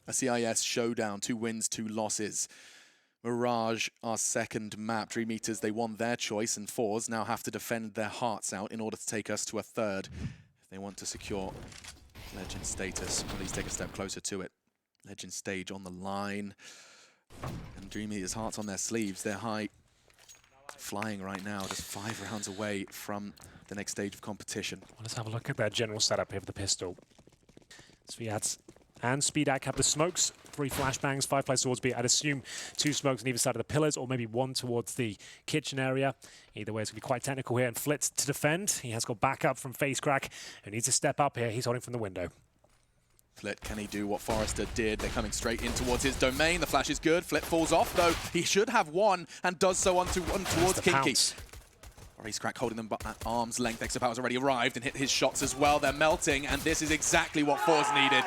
Speaker 1: A CIS showdown, 2 wins, 2 losses. Mirage, our second map. DreamEaters, they won their choice, and ForZe now have to defend their hearts out in order to take us to a third if they want to secure Legend status, or at least take a step closer to it. Legend stage on the line. And DreamEaters' hearts on their sleeves. They're high flying right now, just 5 rounds away from the next stage of competition.
Speaker 2: Well, let's have a look at their general setup here for the pistol. Sviats and Speedak have the smokes, 3 flashbangs, 5-ply swordsbeat. I'd assume 2 smokes on either side of the pillars, or maybe 1 towards the kitchen area. Either way, it's going to be quite technical here. And Flitz to defend. He has got backup from FaceCrack, who needs to step up here. He's holding from the window.
Speaker 1: Flit, can he do what Forrester did? They're coming straight in towards his domain. The flash is good. Flit falls off, though. He should have one, and does so on towards Kinky. FaceCrack holding them at arm's length. Exapower's already arrived and hit his shots as well. They're melting, and this is exactly what ForZe needed.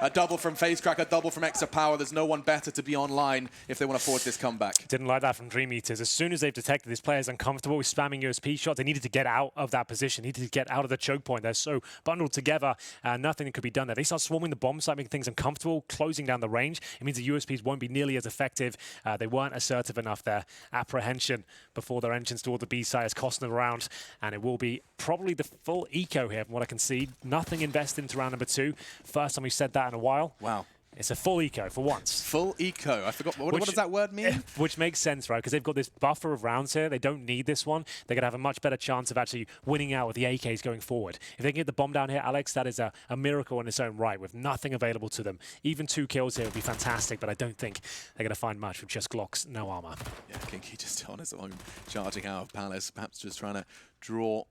Speaker 1: A double from FaceCrack, a double from Exapower. There's no one better to be online if they want to forge this comeback.
Speaker 2: Didn't like that from DreamEaters. As soon as they've detected this player's uncomfortable with spamming USP shots, they needed to get out of that position, needed to get out of the choke point. They're so bundled together, nothing could be done there. They start swarming the bomb site, making things uncomfortable, closing down the range. It means the USPs won't be nearly as effective. They weren't assertive enough there. Apprehension before their entrance toward the B site has cost them around, and it will be probably the full eco here from what I can see. Nothing invested into round number 2. First time we've said that in a while.
Speaker 1: Wow.
Speaker 2: It's a full eco for once.
Speaker 1: Full eco. I forgot. What does that word mean?
Speaker 2: Which makes sense, right? Because they've got this buffer of rounds here. They don't need this one. They're going to have a much better chance of actually winning out with the AKs going forward. If they can get the bomb down here, Alex, that is a miracle in its own right with nothing available to them. Even 2 kills here would be fantastic, but I don't think they're going to find much with just Glocks, no armor.
Speaker 1: Yeah, Kinky just on his own, charging out of Palace, perhaps just trying to draw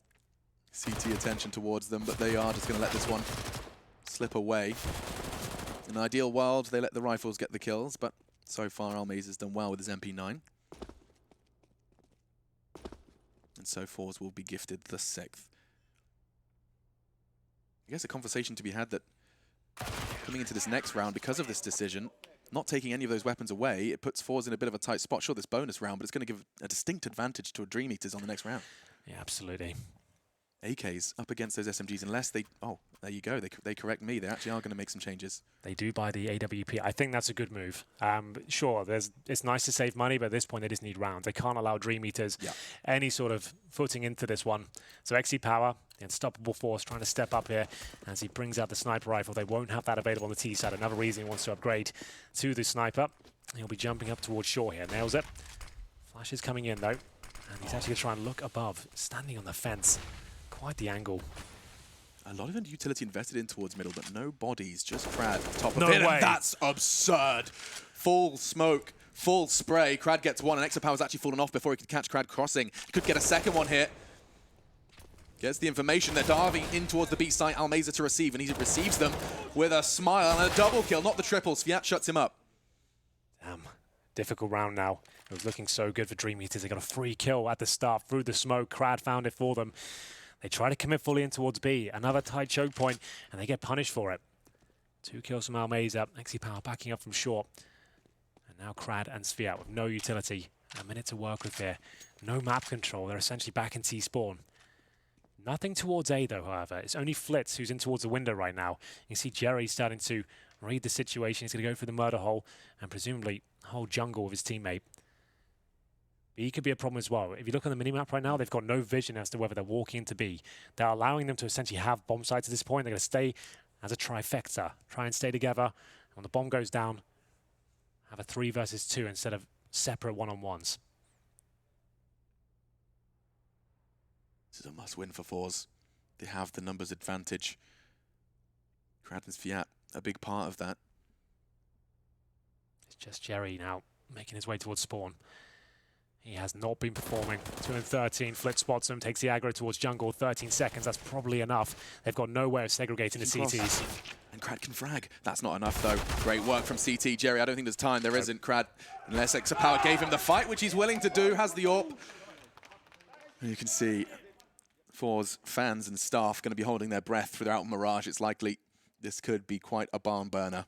Speaker 1: CT attention towards them, but they are just going to let this one slip away. In an ideal world, they let the rifles get the kills, but so far Almaze has done well with his MP9. And so ForZe will be gifted the 6th. I guess a conversation to be had that coming into this next round, because of this decision, not taking any of those weapons away, it puts ForZe in a bit of a tight spot. Sure, this bonus round, but it's going to give a distinct advantage to a DreamEaters on the next round.
Speaker 2: Yeah, absolutely.
Speaker 1: AKs up against those SMGs, unless they... Oh, there you go. They correct me. They actually are going to make some changes.
Speaker 2: They do buy the AWP. I think that's a good move. Sure, it's nice to save money, but at this point they just need rounds. They can't allow DreamEaters any sort of footing into this one. So Exapower, the unstoppable force, trying to step up here as he brings out the sniper rifle. They won't have that available on the T side. Another reason he wants to upgrade to the sniper. He'll be jumping up towards shore here. Nails it. Flash is coming in, though. And he's actually going to try and look above, standing on the fence. Quite the angle.
Speaker 1: A lot of utility invested in towards middle, but no bodies, just Crad top of
Speaker 2: No
Speaker 1: it.
Speaker 2: way.
Speaker 1: And that's absurd. Full smoke, full spray. Crad gets one, and Exapower's actually fallen off before he could catch Crad crossing. Could get a second one here. Gets the information. They're diving in towards the B site. Almeza to receive, and he receives them with a smile and a double kill, not the triple. Sviat shuts him up.
Speaker 2: Damn. Difficult round now. It was looking so good for DreamEaters. They got a free kill at the start through the smoke. Crad found it for them. They try to commit fully in towards B. Another tight choke point, and they get punished for it. 2 kills from Almeza. Power backing up from short. And now Crad and Sviat with no utility. A minute to work with here. No map control. They're essentially back in T-spawn. Nothing towards A, though, however. It's only Flitz who's in towards the window right now. You can see Jerry starting to read the situation. He's going to go for the murder hole and presumably hold jungle with his teammate. B could be a problem as well. If you look on the minimap right now, they've got no vision as to whether they're walking into B. They're allowing them to essentially have bomb sites at this point. They're going to stay as a trifecta. Try and stay together. And when the bomb goes down, have a 3 versus 2 instead of separate one-on-ones.
Speaker 1: This is a must-win for ForZe. They have the numbers advantage. Crad and Sviat, a big part of that.
Speaker 2: It's just Jerry now making his way towards spawn. He has not been performing. 213, Flip spots him, takes the aggro towards jungle. 13 seconds, that's probably enough. They've got no way of segregating the CTs.
Speaker 1: And Crad can frag. That's not enough, though. Great work from CT. Jerry, I don't think there's time. There isn't. Crad, unless Extra Power gave him the fight, which he's willing to do, has the AWP. And you can see ForZe fans and staff going to be holding their breath throughout Mirage. It's likely this could be quite a barn burner.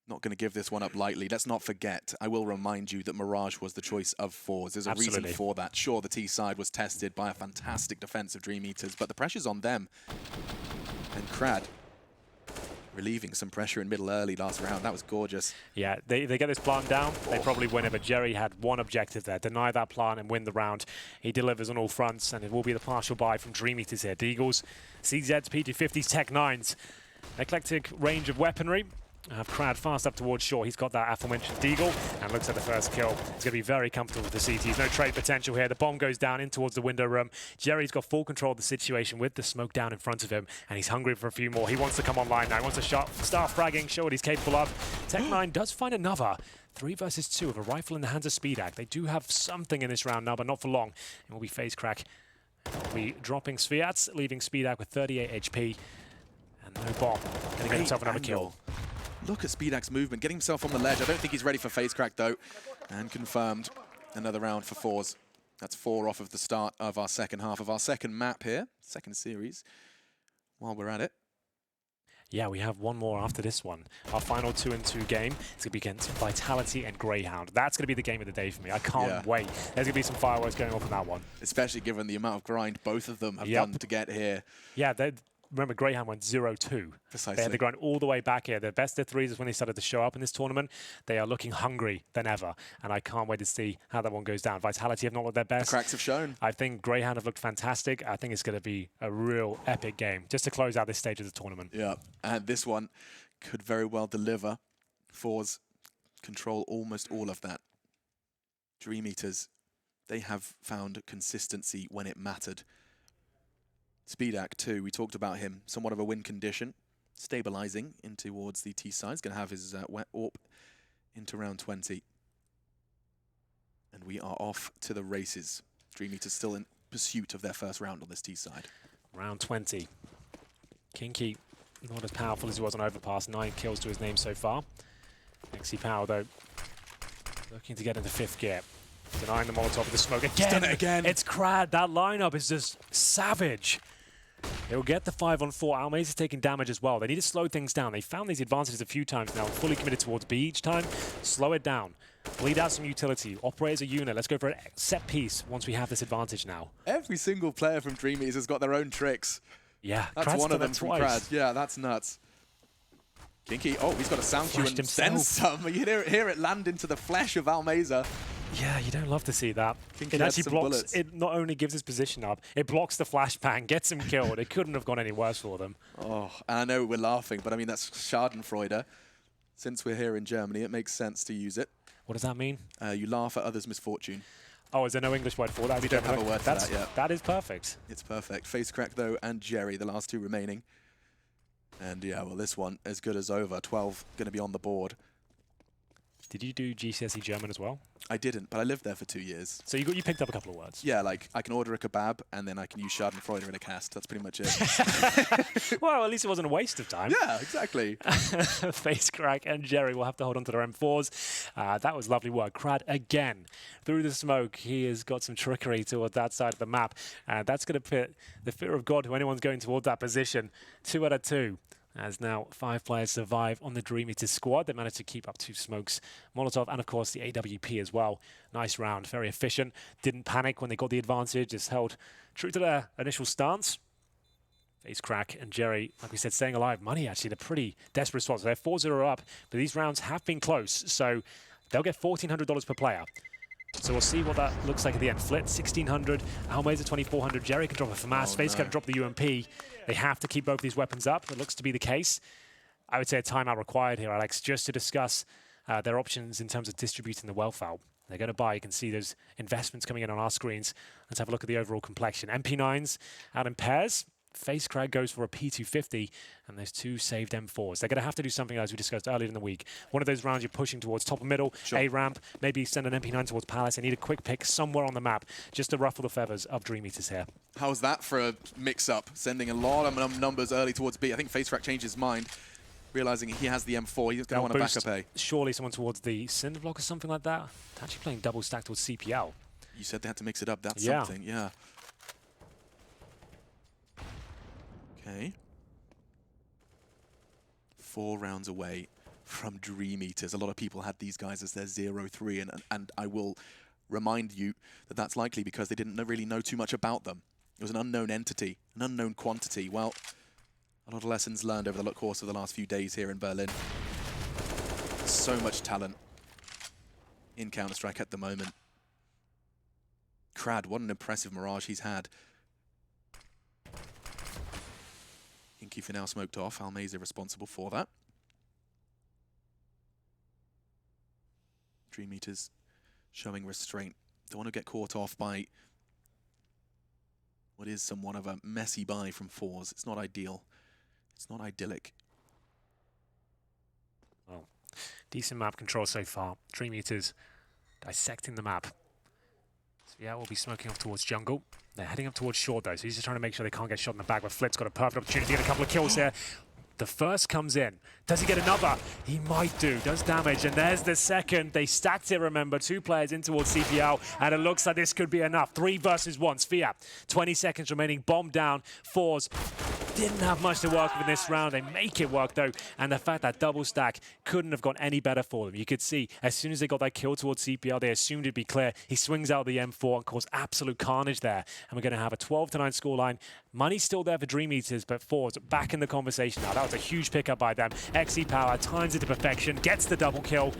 Speaker 1: Not going to give this one up lightly. Let's not forget, I will remind you that Mirage was the choice of ForZe. There's a reason for that. Sure, the T side was tested by a fantastic defense of DreamEaters, but the pressure's on them. And Crad relieving some pressure in middle early last round. That was gorgeous.
Speaker 2: Yeah, they get this plant down, they probably win it, but Jerry had one objective there, deny that plant and win the round. He delivers on all fronts, and it will be the partial buy from DreamEaters here. Deagles, CZs, PT50s, Tech 9s. Eclectic range of weaponry. Have Crad fast up towards shore. He's got that aforementioned Deagle and looks at the first kill. He's going to be very comfortable with the CTs. No trade potential here. The bomb goes down in towards the window room. Jerry's got full control of the situation with the smoke down in front of him, and he's hungry for a few more. He wants to come online now. He wants to start fragging, show what he's capable of. Tech 9 does find another 3 versus 2 with a rifle in the hands of Speedak. They do have something in this round now, but not for long. It will be phase crack. Will be dropping Sviats, leaving Speedak with 38 HP. And no bomb. Going to get himself another kill.
Speaker 1: Look at Speedak's movement, getting himself on the ledge. I don't think he's ready for phase crack, though. And confirmed another round for ForZe. That's 4 off of the start of our second half of our second map here, second series. While we're at it.
Speaker 2: Yeah, we have one more after this one. Our final 2-2 game is going to be against Vitality and Greyhound. That's going to be the game of the day for me. I can't wait. There's going to be some fireworks going off in that one.
Speaker 1: Especially given the amount of grind both of them have done to get here.
Speaker 2: Yeah, remember, Greyhound went 0-2. Precisely. They had to grind all the way back here. Their best of 3s is when they started to show up in this tournament. They are looking hungry than ever, and I can't wait to see how that one goes down. Vitality have not looked their best.
Speaker 1: The cracks have shown.
Speaker 2: I think Greyhound have looked fantastic. I think it's going to be a real epic game, just to close out this stage of the tournament.
Speaker 1: Yeah, and this one could very well deliver. ForZe control almost all of that. DreamEaters, they have found consistency when it mattered. Speedak too, we talked about him, somewhat of a win condition, stabilizing in towards the T side. He's going to have his wet AWP into round 20. And we are off to the races. DreamEaters still in pursuit of their first round on this T side.
Speaker 2: Round 20. Kinky, not as powerful as he was on Overpass, 9 kills to his name so far. Power though, looking to get into 5th gear. Denying the Molotov with the smoke again.
Speaker 1: He's done it again.
Speaker 2: It's Crad. That lineup is just savage. They'll get the 5-on-4. Almeza is taking damage as well. They need to slow things down. They found these advantages a few times now. Fully committed towards B each time. Slow it down. Bleed out some utility. Operate as a unit. Let's go for a set piece once we have this advantage now.
Speaker 1: Every single player from DreamEaters has got their own tricks.
Speaker 2: Yeah,
Speaker 1: that's
Speaker 2: Crad's
Speaker 1: one of them from Crad. Yeah, that's nuts. Kinky, oh, he's got a sound cue and then some. You hear it land into the flesh of Almeza.
Speaker 2: Yeah, you don't love to see that.
Speaker 1: Kinky
Speaker 2: it actually blocks,
Speaker 1: bullets.
Speaker 2: it not only gives his position up, it blocks the flashbang, gets him killed. It couldn't have gone any worse for them.
Speaker 1: Oh, and I know we're laughing, but I mean, that's Schadenfreude. Since we're here in Germany, it makes sense to use it.
Speaker 2: What does that mean?
Speaker 1: You laugh at others' misfortune.
Speaker 2: Oh, is there no English word for that?
Speaker 1: We don't have a word for that yet.
Speaker 2: That is perfect.
Speaker 1: It's perfect. Face crack, though, and Jerry, the last 2 remaining. And yeah, well, this one as good as over. 12 going to be on the board.
Speaker 2: Did you do GCSE German as well?
Speaker 1: I didn't, but I lived there for 2 years.
Speaker 2: So you picked up a couple of words.
Speaker 1: Yeah, like I can order a kebab and then I can use Schadenfreude in a cast. That's pretty much it.
Speaker 2: Well, at least it wasn't a waste of time.
Speaker 1: Yeah, exactly.
Speaker 2: Face Crack and Jerry will have to hold on to their M4s. That was lovely work. Crad again through the smoke. He has got some trickery toward that side of the map. That's going to put the fear of God to anyone's going toward that position. 2 out of 2. As now 5 players survive on the DreamEaters squad. They managed to keep up 2 smokes, Molotov, and of course the AWP as well. Nice round, very efficient. Didn't panic when they got the advantage, just held true to their initial stance. Face Crack and Jerry, like we said, staying alive. Money actually in a pretty desperate spot. So they're 4-0 up, but these rounds have been close. So they'll get $1,400 per player. So we'll see what that looks like at the end. Flit, 1,600. Almeza, 2,400. Jerry can drop a FAMAS. Face can drop the UMP. They have to keep both these weapons up. It looks to be the case. I would say a timeout required here, Alex, just to discuss their options in terms of distributing the wealth out. They're going to buy. You can see those investments coming in on our screens. Let's have a look at the overall complexion. MP9s out in pairs. Face Crack goes for a P250 and those 2 saved M4s. They're going to have to do something as we discussed earlier in the week. One of those rounds you're pushing towards top and middle, A ramp, maybe send an MP9 towards Palace. They need a quick pick somewhere on the map just to ruffle the feathers of DreamEaters here.
Speaker 1: How's that for a mix-up? Sending a lot of numbers early towards B. I think Face Crack changed his mind, realizing he has the M4. He's going to want to back up A.
Speaker 2: Surely someone towards the Cinder Block or something like that. They're actually playing double stack towards CPL.
Speaker 1: You said they had to mix it up. That's something, yeah. Okay. 4 rounds away from DreamEaters. A lot of people had these guys as their 0-3, and I will remind you that that's likely because they didn't really know too much about them. It was an unknown entity, an unknown quantity. Well, a lot of lessons learned over the course of the last few days here in Berlin. So much talent in Counter-Strike at the moment. Crad, what an impressive Mirage he's had. Inky for now smoked off. Almeza responsible for that. DreamEaters showing restraint. Don't want to get caught off by what is somewhat of a messy buy from ForZe. It's not ideal. It's not idyllic.
Speaker 2: Well, decent map control so far. DreamEaters dissecting the map. So yeah, we'll be smoking off towards jungle. They're heading up towards short though, so he's just trying to make sure they can't get shot in the back. But Flit's got a perfect opportunity to get a couple of kills here. The first comes in. Does he get another? He might do. Does damage. And there's the second. They stacked it, remember. 2 players in towards CPL. And it looks like this could be enough. 3 versus 1. Sphere. 20 seconds remaining. Bomb down. ForZe didn't have much to work with in this round. They make it work, though. And the fact that double stack couldn't have gone any better for them. You could see, as soon as they got that kill towards CPL, they assumed it'd be clear. He swings out the M4 and caused absolute carnage there. And we're going to have a 12-9 scoreline. Money's still there for DreamEaters, but ForZe back in the conversation now. That was a huge pickup by them. XE Power times it to perfection, gets the double kill.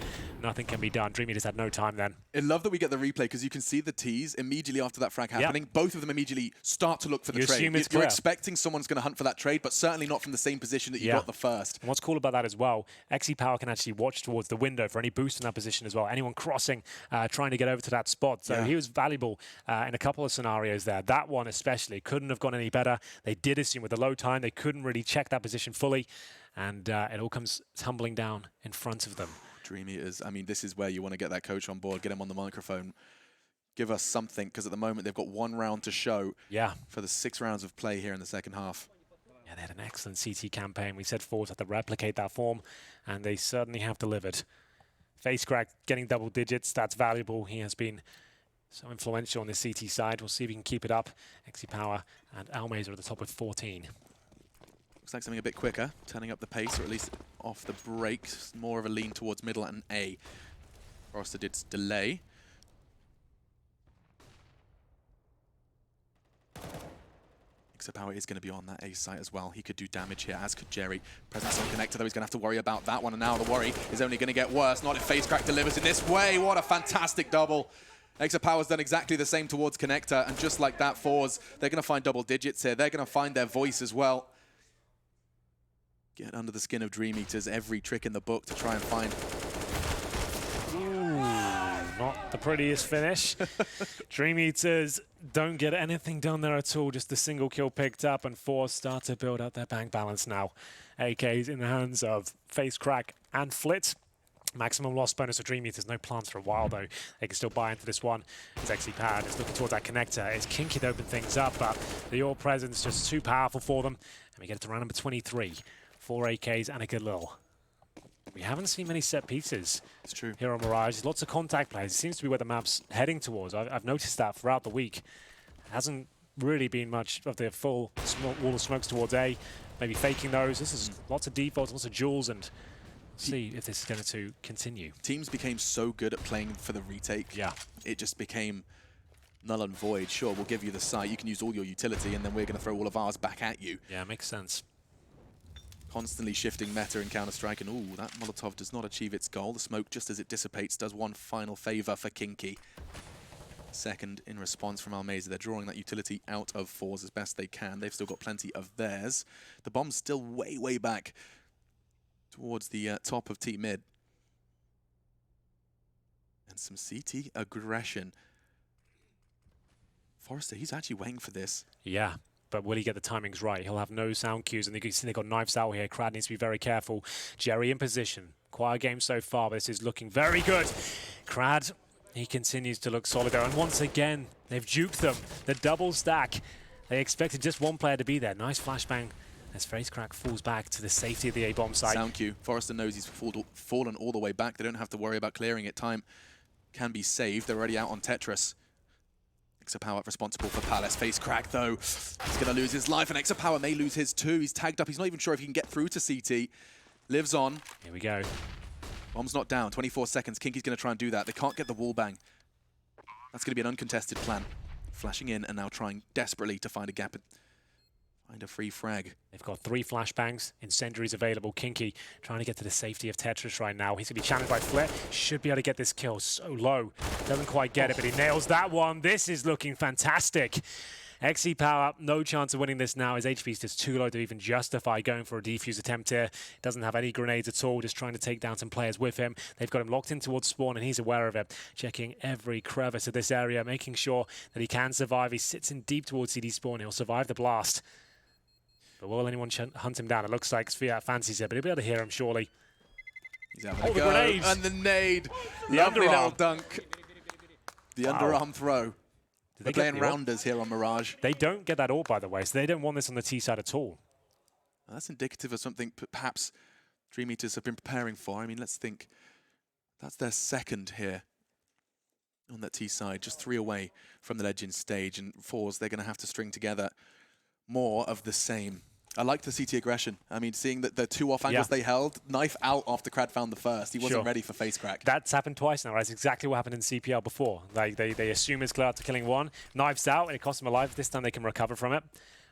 Speaker 2: Nothing can be done. DreamEaters had no time then.
Speaker 1: I love that we get the replay because you can see the tease immediately after that frag happening. Yep. Both of them immediately start to look for the trade. You're expecting someone's going to hunt for that trade, but certainly not from the same position that you got the first.
Speaker 2: And what's cool about that as well, XE Power can actually watch towards the window for any boost in that position as well. Anyone crossing, trying to get over to that spot. So he was valuable in a couple of scenarios there. That one especially couldn't have gone any better. They did assume with the low time, they couldn't really check that position fully. And it all comes tumbling down in front of them.
Speaker 1: DreamEaters, I mean, this is where you want to get that coach on board, get him on the microphone, give us something, because at the moment they've got 1 round to show for the 6 rounds of play here in the second half.
Speaker 2: Yeah, they had an excellent CT campaign. We said ForZe had to replicate that form, and they certainly have delivered. Face Crack getting double digits, that's valuable. He has been so influential on the CT side. We'll see if he can keep it up. XE Power and Almeza are at the top with 14.
Speaker 1: Looks like something a bit quicker, turning up the pace, or at least off the brakes. More of a lean towards middle and A. Roster did delay. XE Power is going to be on that A site as well. He could do damage here, as could Jerry. Presence on connector, though, he's going to have to worry about that one. And now the worry is only going to get worse. Not if Face Crack delivers in this way. What a fantastic double. XE Power's done exactly the same towards connector. And just like that, ForZe, they're going to find double digits here. They're going to find their voice as well. Get under the skin of DreamEaters, every trick in the book to try and find.
Speaker 2: Ooh, not the prettiest finish. DreamEaters don't get anything done there at all, just a single kill picked up, and ForZe start to build up their bank balance now. AK's in the hands of Face Crack and Flit. Maximum loss bonus for DreamEaters. No plans for a while, though. They can still buy into this one. As XCPower is looking towards that connector. It's Kinky to open things up, but the All presence just too powerful for them. And we get it to round number 23. 4 AKs and a good little. We haven't seen many set pieces.
Speaker 1: It's true.
Speaker 2: Here on Mirage. Lots of contact plays. It seems to be where the map's heading towards. I've noticed that throughout the week. It hasn't really been much of the full wall of smokes towards A. Maybe faking those. This is lots of defaults, lots of duels, and see if this is going to continue.
Speaker 1: Teams became so good at playing for the retake.
Speaker 2: Yeah.
Speaker 1: It just became null and void. Sure, we'll give you the site. You can use all your utility, and then we're going to throw all of ours back at you.
Speaker 2: Yeah, makes sense.
Speaker 1: Constantly shifting meta in Counter-Strike, and ooh, that Molotov does not achieve its goal. The smoke, just as it dissipates, does one final favor for Kinky. Second in response from Almeza. They're drawing that utility out of ForZe as best they can. They've still got plenty of theirs. The bomb's still way, way back towards the top of T mid. And some CT aggression. Forrester, he's actually waiting for this.
Speaker 2: Yeah, but will he get the timings right? He'll have no sound cues, and you can see they've got knives out here. Crad needs to be very careful. Jerry in position. Quiet game so far, but this is looking very good. Crad, he continues to look solid there, and once again, they've duped them. The double stack. They expected just one player to be there. Nice flashbang as FaceCrack falls back to the safety of the A-bomb site.
Speaker 1: Sound cue. Forrester knows he's fallen all the way back. They don't have to worry about clearing it. Time can be saved. They're already out on Tetris. XCPower responsible for Palace. FaceCrack, though. He's going to lose his life, and XCPower may lose his too. He's tagged up. He's not even sure if he can get through to CT. Lives on.
Speaker 2: Here we go.
Speaker 1: Bomb's not down. 24 seconds. Kinky's going to try and do that. They can't get the wall bang. That's going to be an uncontested plan. Flashing in and now trying desperately to find a gap. Find a free frag.
Speaker 2: They've got 3 flashbangs, incendiaries available. Kinky trying to get to the safety of Tetris right now. He's going to be challenged by Flit. Should be able to get this kill. So low. Doesn't quite get it, but he nails that one. This is looking fantastic. XCPower, no chance of winning this now. His HP is just too low to even justify going for a defuse attempt here. Doesn't have any grenades at all, just trying to take down some players with him. They've got him locked in towards spawn, and he's aware of it. Checking every crevice of this area, making sure that he can survive. He sits in deep towards CD spawn. He'll survive the blast. But will anyone hunt him down? It looks like Sviat fancies it, but he'll be able to hear him, surely.
Speaker 1: He's having a
Speaker 2: the
Speaker 1: go.
Speaker 2: grenades!
Speaker 1: And the nade.
Speaker 2: The
Speaker 1: Lovely
Speaker 2: underarm.
Speaker 1: little dunk. The underarm throw. They're playing
Speaker 2: the
Speaker 1: rounders here on Mirage.
Speaker 2: They don't get that ult, by the way, so they don't want this on the T side at all.
Speaker 1: Well, that's indicative of something perhaps DreamEaters have been preparing for. I mean, let's think. That's their second here on that T side, just 3 away from the Legends stage. And ForZe, they're going to have to string together more of the same. I like the CT aggression. I mean, seeing that the 2 off angles they held, knife out after Crad found the first. He wasn't ready for FaceCrack.
Speaker 2: That's happened twice now. That's exactly what happened in CPL before. They assume it's clear after killing one. Knives out, and it costs them a life. This time they can recover from it.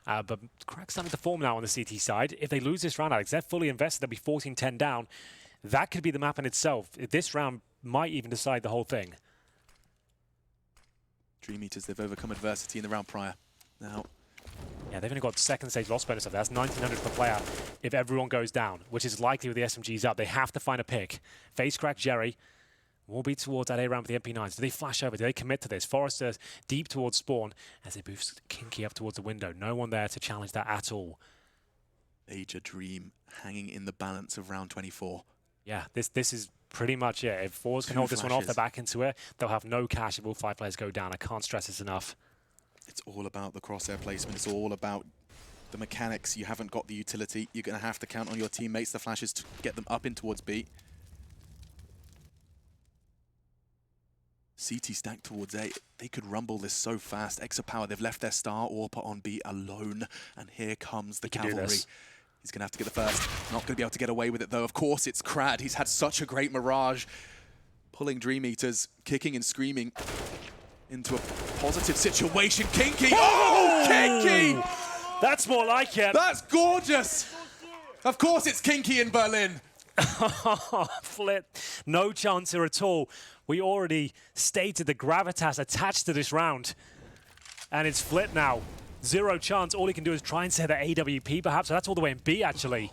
Speaker 2: But Crack's starting to form now on the CT side. If they lose this round, Alex, they're fully invested. They'll be 14-10 down. That could be the map in itself. This round might even decide the whole thing.
Speaker 1: DreamEaters, they've overcome adversity in the round prior. Now,
Speaker 2: yeah, they've only got second stage loss bonus of that. That's 1,900 per player if everyone goes down, which is likely with the SMGs up. They have to find a pick. FaceCrack, Jerry will be towards that A round with the MP9s. Do they flash over? Do they commit to this? Forrester deep towards spawn as they boost Kinky up towards the window. No one there to challenge that at all.
Speaker 1: Major Dream hanging in the balance of round 24.
Speaker 2: Yeah, this is pretty much it. If ForZe can hold this one off, they're back into it. They'll have no cash if all 5 players go down. I can't stress this enough.
Speaker 1: It's all about the crosshair placement. It's all about the mechanics. You haven't got the utility. You're going to have to count on your teammates, the flashes, to get them up in towards B. CT stacked towards A. They could rumble this so fast. XCPower, they've left their star AWPer on B alone. And here comes the cavalry. He's going to have to get the first. Not going to be able to get away with it, though. Of course, it's Crad. He's had such a great Mirage. Pulling DreamEaters, kicking and screaming into a positive situation. Kinky! Oh, Kinky!
Speaker 2: That's more like it.
Speaker 1: That's gorgeous! Of course it's Kinky in Berlin.
Speaker 2: Flip. No chance here at all. We already stated the gravitas attached to this round. And it's Flit now. 0 chance. All he can do is try and set the AWP perhaps. So that's all the way in B actually.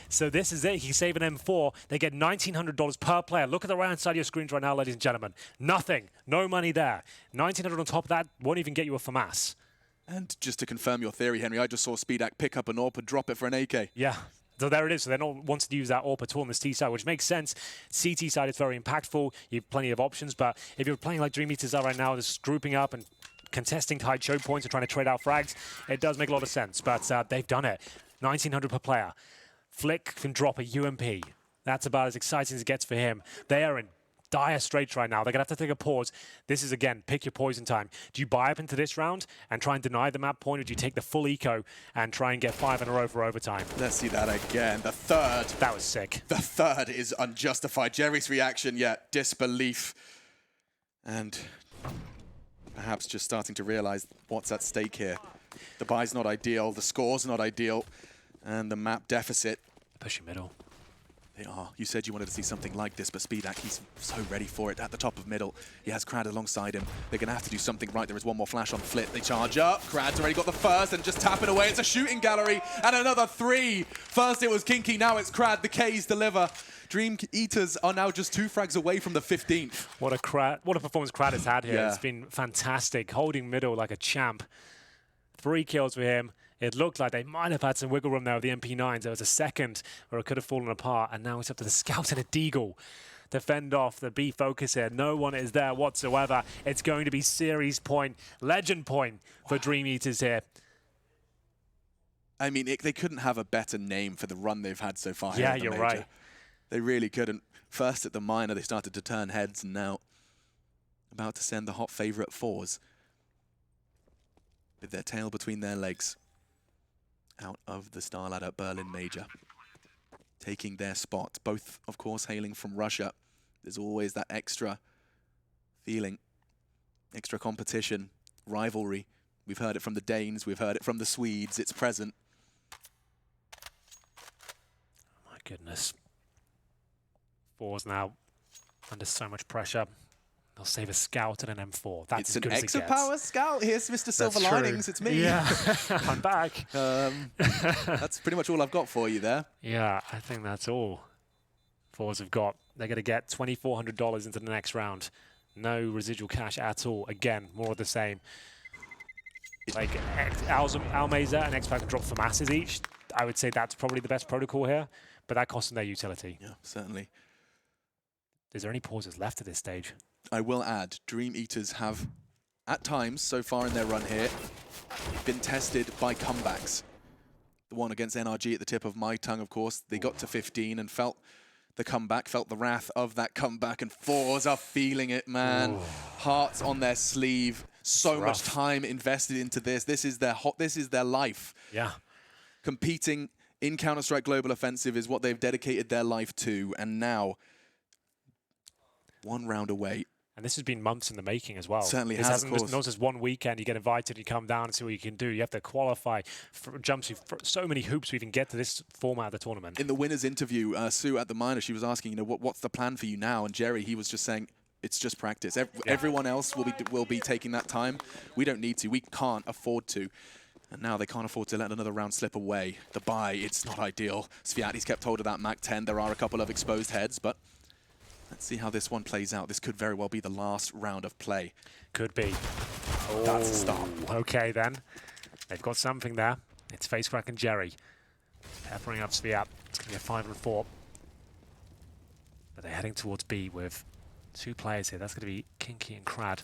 Speaker 2: So this is it. He can save an M4. They get $1,900 per player. Look at the right side of your screens right now, ladies and gentlemen. Nothing. No money there. $1,900 on top of that won't even get you a FAMAS.
Speaker 1: And just to confirm your theory, Henry, I just saw Speedak pick up an AWP and drop it for an AK.
Speaker 2: Yeah. So there it is. So they're not wanting to use that AWP at all on this T side, which makes sense. CT side is very impactful. You have plenty of options, but if you're playing like DreamEaters are right now, just grouping up and contesting high choke points and trying to trade out frags, it does make a lot of sense. But they've done it. 1,900 per player. Flick can drop a UMP. That's about as exciting as it gets for him. They are in dire straits right now. They're going to have to take a pause. This is, again, pick your poison time. Do you buy up into this round and try and deny the map point, or do you take the full eco and try and get 5 in a row for overtime?
Speaker 1: Let's see that again. The third.
Speaker 2: That was sick.
Speaker 1: The third is unjustified. Jerry's reaction, disbelief. And perhaps just starting to realize what's at stake here. The buy's not ideal, the score's not ideal, and the map deficit.
Speaker 2: Pushing middle.
Speaker 1: They are. You said you wanted to see something like this, but Speedak, he's so ready for it. At the top of middle, he has Krad alongside him. They're going to have to do something right. There is one more flash on Flit. They charge up. Krad's already got the first and just tap it away. It's a shooting gallery and another 3. First it was Kinky, now it's Krad. The Ks deliver. DreamEaters are now just 2 frags away from the 15th.
Speaker 2: What a performance Krad has had here.
Speaker 1: Yeah.
Speaker 2: It's been fantastic. Holding middle like a champ. 3 kills for him. It looked like they might have had some wiggle room there with the MP9s. There was a second where it could have fallen apart, and now it's up to the Scout and a Deagle to fend off the B focus here. No one is there whatsoever. It's going to be series point, legend point for DreamEaters here.
Speaker 1: I mean, they couldn't have a better name for the run they've had so far.
Speaker 2: Yeah,
Speaker 1: here at the
Speaker 2: you're
Speaker 1: Major.
Speaker 2: right.
Speaker 1: They really couldn't. First at the minor, they started to turn heads, and now about to send the hot favorite ForZe with their tail between their legs out of the StarLadder Berlin Major, taking their spot. Both, of course, hailing from Russia. There's always that extra feeling, extra competition, rivalry. We've heard it from the Danes, we've heard it from the Swedes, it's present.
Speaker 2: My goodness. ForZe now under so much pressure. They'll save a Scout and an M4. That's
Speaker 1: It's
Speaker 2: as good
Speaker 1: an
Speaker 2: as it gets.
Speaker 1: Exopower Scout. Here's Mr. Silver
Speaker 2: That's true.
Speaker 1: Linings. It's me.
Speaker 2: Yeah, I'm back.
Speaker 1: That's pretty much all I've got for you there.
Speaker 2: Yeah, I think that's all ForZe have got. They're going to get $2,400 into the next round. No residual cash at all. Again, more of the same. Like Almeza and X-Pac drop for masses each. I would say that's probably the best protocol here, but that costs them their utility.
Speaker 1: Yeah, certainly.
Speaker 2: Is there any pauses left at this stage?
Speaker 1: I will add, DreamEaters have, at times so far in their run here, been tested by comebacks. The one against NRG at the tip of my tongue, of course, they got to 15 and felt the comeback, felt the wrath of that comeback, and ForZe are feeling it, man. Ooh. Hearts on their sleeve. So much time invested into this. This is their life.
Speaker 2: Yeah.
Speaker 1: Competing in Counter-Strike Global Offensive is what they've dedicated their life to, and now, 1 round away.
Speaker 2: And this has been months in the making as well.
Speaker 1: Certainly
Speaker 2: this
Speaker 1: has, of course.
Speaker 2: Not just one weekend, you get invited, you come down and see what you can do. You have to qualify, jump through so many hoops to even get to this format of the tournament.
Speaker 1: In the winner's interview, Sue at the minor, she was asking, what's the plan for you now? And Jerry, he was just saying, it's just practice. Everyone else will be taking that time. We don't need to. We can't afford to. And now they can't afford to let another round slip away. The buy, it's not ideal. Sviati's kept hold of that Mac 10. There are a couple of exposed heads, but let's see how this one plays out. This could very well be the last round of play.
Speaker 2: Could be.
Speaker 1: Oh, that's a stop.
Speaker 2: Okay, then. They've got something there. It's FaceCrack and Jerry. Peppering up Sviat. It's going to be a 5 and 4. But they're heading towards B with 2 players here. That's going to be Kinky and Krad.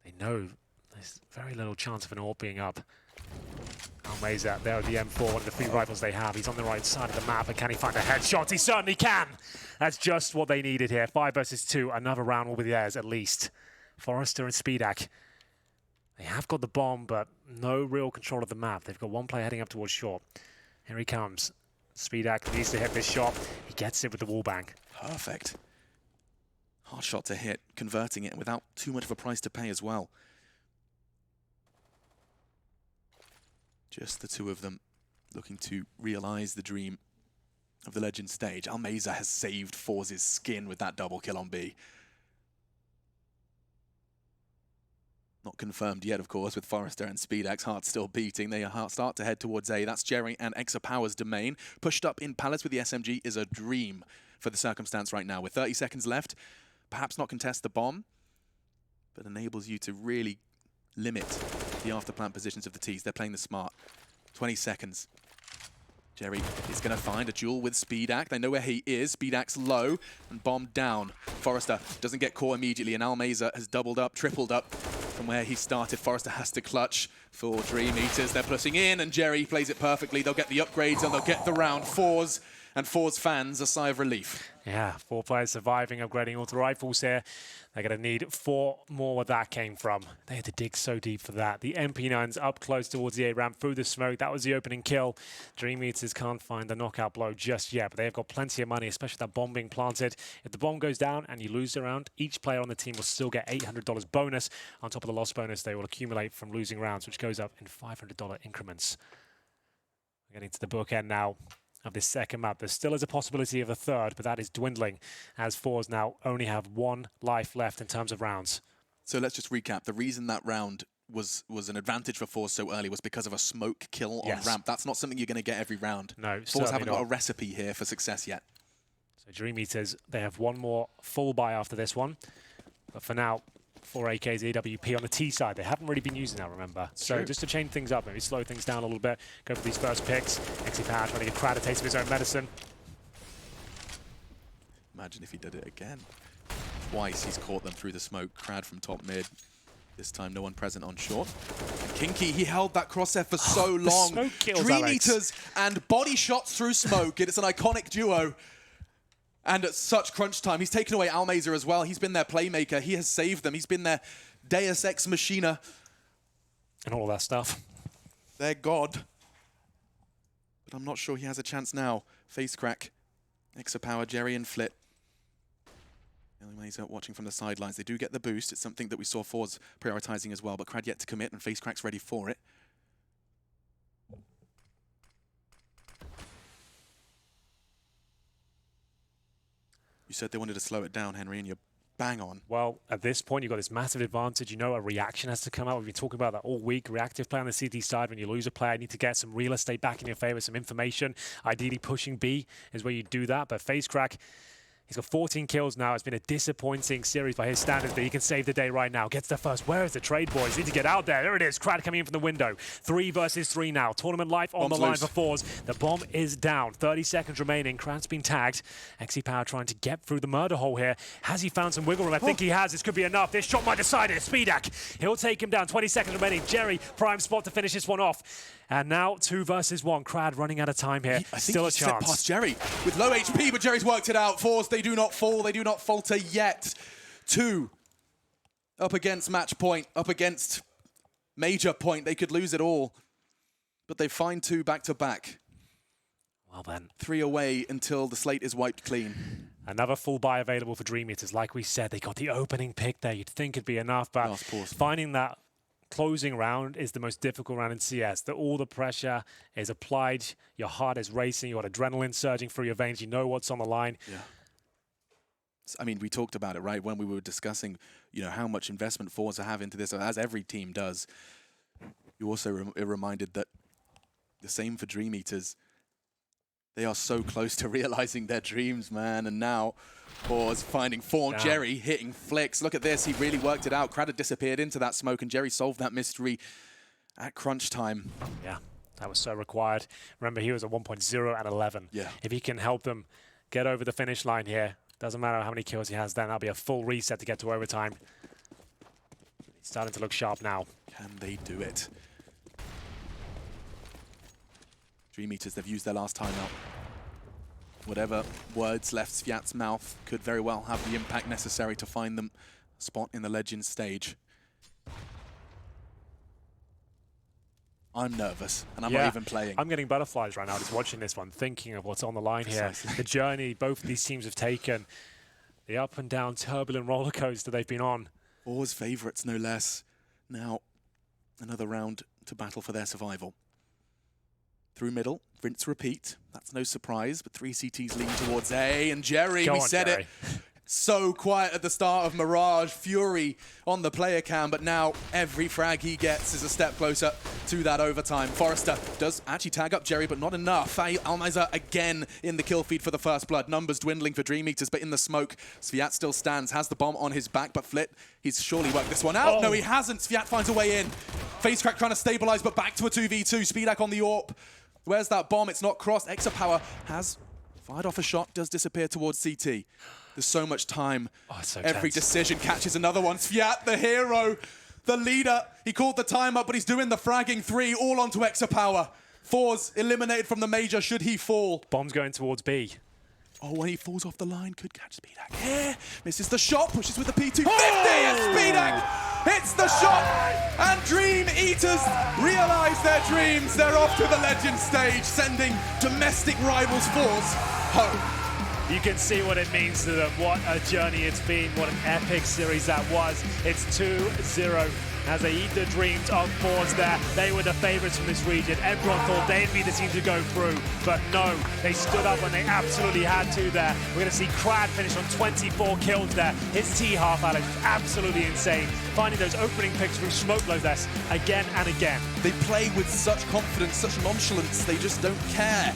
Speaker 2: They know there's very little chance of an AWP being up. Almeza there at the M4, one of the 3 rifles they have. He's on the right side of the map, but can he find a headshot? He certainly can! That's just what they needed here. 5 versus 2. Another round will be theirs, at least. Forrester and Speedak. They have got the bomb, but no real control of the map. They've got 1 player heading up towards short. Here he comes. Speedak needs to hit this shot. He gets it with the wall bang.
Speaker 1: Perfect. Hard shot to hit, converting it without too much of a price to pay as well. Just the 2 of them looking to realize the dream of the Legend stage. Almeza has saved ForZe's skin with that double kill on B. Not confirmed yet, of course, with Forrester and Speedak's hearts still beating. They start to head towards A. That's Jerry and Exopower's domain. Pushed up in Palace with the SMG is a dream for the circumstance right now. With 30 seconds left, perhaps not contest the bomb, but enables you to really limit the after-plant positions of the T's. They're playing the smart. 20 seconds. Jerry is going to find a duel with Speedak. They know where he is. Speedak's low and bombed down. Forrester doesn't get caught immediately, and Almeza has doubled up, tripled up from where he started. Forrester has to clutch for DreamEaters. They're pushing in, and Jerry plays it perfectly. They'll get the upgrades, and they'll get the round. ForZe and ForZe fans a sigh of relief.
Speaker 2: Yeah, 4 players surviving, upgrading auto rifles here. They're going to need 4 more where that came from. They had to dig so deep for that. The MP9's up close towards the A ramp through the smoke. That was the opening kill. DreamEaters can't find the knockout blow just yet, but they've got plenty of money, especially that bomb being planted. If the bomb goes down and you lose the round, each player on the team will still get $800 bonus. On top of the loss bonus, they will accumulate from losing rounds, which goes up in $500 increments. We're getting to the bookend now of this second map. There still is a possibility of a third, but that is dwindling as ForZe now only have 1 life left in terms of rounds.
Speaker 1: So let's just recap. The reason that round was an advantage for ForZe so early was because of a smoke kill on ramp. That's not something you're going to get every round.
Speaker 2: No,
Speaker 1: ForZe haven't got a recipe here for success yet.
Speaker 2: So DreamEaters, they have 1 more full buy after this one. But for now, 4 AKs AWP on the T side. They haven't really been using that, remember. So just to change things up, maybe slow things down a little bit, go for these first picks. XyPower trying to give Crad a taste of his own medicine.
Speaker 1: Imagine if he did it again. Twice he's caught them through the smoke. Crad from top mid. This time no one present on short. And Kinky, he held that crosshair for so long.
Speaker 2: Smoke kills,
Speaker 1: DreamEaters and body shots through smoke. It's an iconic duo. And at such crunch time, he's taken away Almeza as well. He's been their playmaker. He has saved them. He's been their Deus Ex Machina.
Speaker 2: And all that stuff.
Speaker 1: Their god. But I'm not sure he has a chance now. Face crack. XyPower, Jerry and Flit. Almeza watching from the sidelines. They do get the boost. It's something that we saw ForZe prioritizing as well. But Crad yet to commit, and Face crack's ready for it. You said they wanted to slow it down, Henry, and you're bang on.
Speaker 2: Well, at this point, you've got this massive advantage. You know a reaction has to come out. We've been talking about that all week. Reactive play on the CT side. When you lose a player, you need to get some real estate back in your favor, some information. Ideally, pushing B is where you do that. But Face crack, he's got 14 kills now. It's been a disappointing series by his standards, but he can save the day right now. Gets the first. Where is the trade, boys? Need to get out there. There it is. Crad coming in from the window. 3 versus 3 now. Tournament life on the line for ForZe. The bomb is down. 30 seconds remaining. Crad's been tagged. XyPower trying to get through the murder hole here. Has he found some wiggle room? I think he has. This could be enough. This shot might decide it. Speedak. He'll take him down. 20 seconds remaining. Jerry, prime spot to finish this one off. And now 2 versus 1. Crad running out of time here. Still a chance.
Speaker 1: Past Jerry with low HP, but Jerry's worked it out. ForZe, they do not fall. They do not falter yet. 2 up against match point, up against major point. They could lose it all, but they find 2 back to back.
Speaker 2: Well then.
Speaker 1: 3 away until the slate is wiped clean.
Speaker 2: Another full buy available for DreamEaters. Like we said, they got the opening pick there. You'd think it'd be enough, but finding that closing round is the most difficult round in CS. That all the pressure is applied, your heart is racing, you got adrenaline surging through your veins, you know what's on the line.
Speaker 1: Yeah. I mean, we talked about it, right, when we were discussing, you know, how much investment ForZe have into this, as every team does. You also reminded that the same for DreamEaters. They are so close to realizing their dreams, man, and now ForZe finding Fawn. Jerry hitting flicks. Look at this, he really worked it out. Crad had disappeared into that smoke, and Jerry solved that mystery at crunch time.
Speaker 2: Yeah, that was so required. Remember, he was at 1.0 and 11.
Speaker 1: Yeah.
Speaker 2: If he can help them get over the finish line here, doesn't matter how many kills he has then, that'll be a full reset to get to overtime. He's starting to look sharp now.
Speaker 1: Can they do it? DreamEaters, they've used their last timeout. Whatever words left Sviat's mouth could very well have the impact necessary to find them a spot in the Legends stage. I'm nervous, and I'm not even playing.
Speaker 2: I'm getting butterflies right now just watching this one, thinking of what's on the line here. The journey both of these teams have taken, the up and down turbulent roller coaster they've been on.
Speaker 1: ForZe favourites, no less. Now, another round to battle for their survival. Through middle, rinse, repeat. That's no surprise, but 3 CTs lean towards A, and Jerry, we said it. So quiet at the start of Mirage, Fury on the player cam, but now every frag he gets is a step closer to that overtime. Forrester does actually tag up Jerry, but not enough. Almeza again in the kill feed for the first blood. Numbers dwindling for DreamEaters, but in the smoke, Sviat still stands, has the bomb on his back, but Flit, he's surely worked this one out. No, he hasn't. Sviat finds a way in. FaceCrack trying to stabilize, but back to a 2v2. Speedak on the AWP. Where's that bomb? It's not crossed. Exapower has fired off a shot, does disappear towards CT. There's so much time.
Speaker 2: Oh, it's so
Speaker 1: Every
Speaker 2: tense.
Speaker 1: decision catches another one. Sviat, the hero, the leader. He called the time up, but he's doing the fragging 3 all onto Exapower. Forze eliminated from the major should he fall.
Speaker 2: Bomb's going towards B.
Speaker 1: Oh, when he falls off the line, could catch Speedak here. Misses the shot, pushes with the P250, and Speedak hits the shot. And DreamEaters realize their dreams. They're off to the legend stage, sending domestic rivals Forze home.
Speaker 2: You can see what it means to them. What a journey it's been. What an epic series that was. It's 2-0 as they eat the dreams of Forze there. They were the favorites from this region. Everyone thought they'd be the team to go through, but no, they stood up when they absolutely had to there. We're going to see Krad finish on 24 kills there. His T-half, Alex, was absolutely insane. Finding those opening picks through smoke like this again and again.
Speaker 1: They play with such confidence, such nonchalance, they just don't care.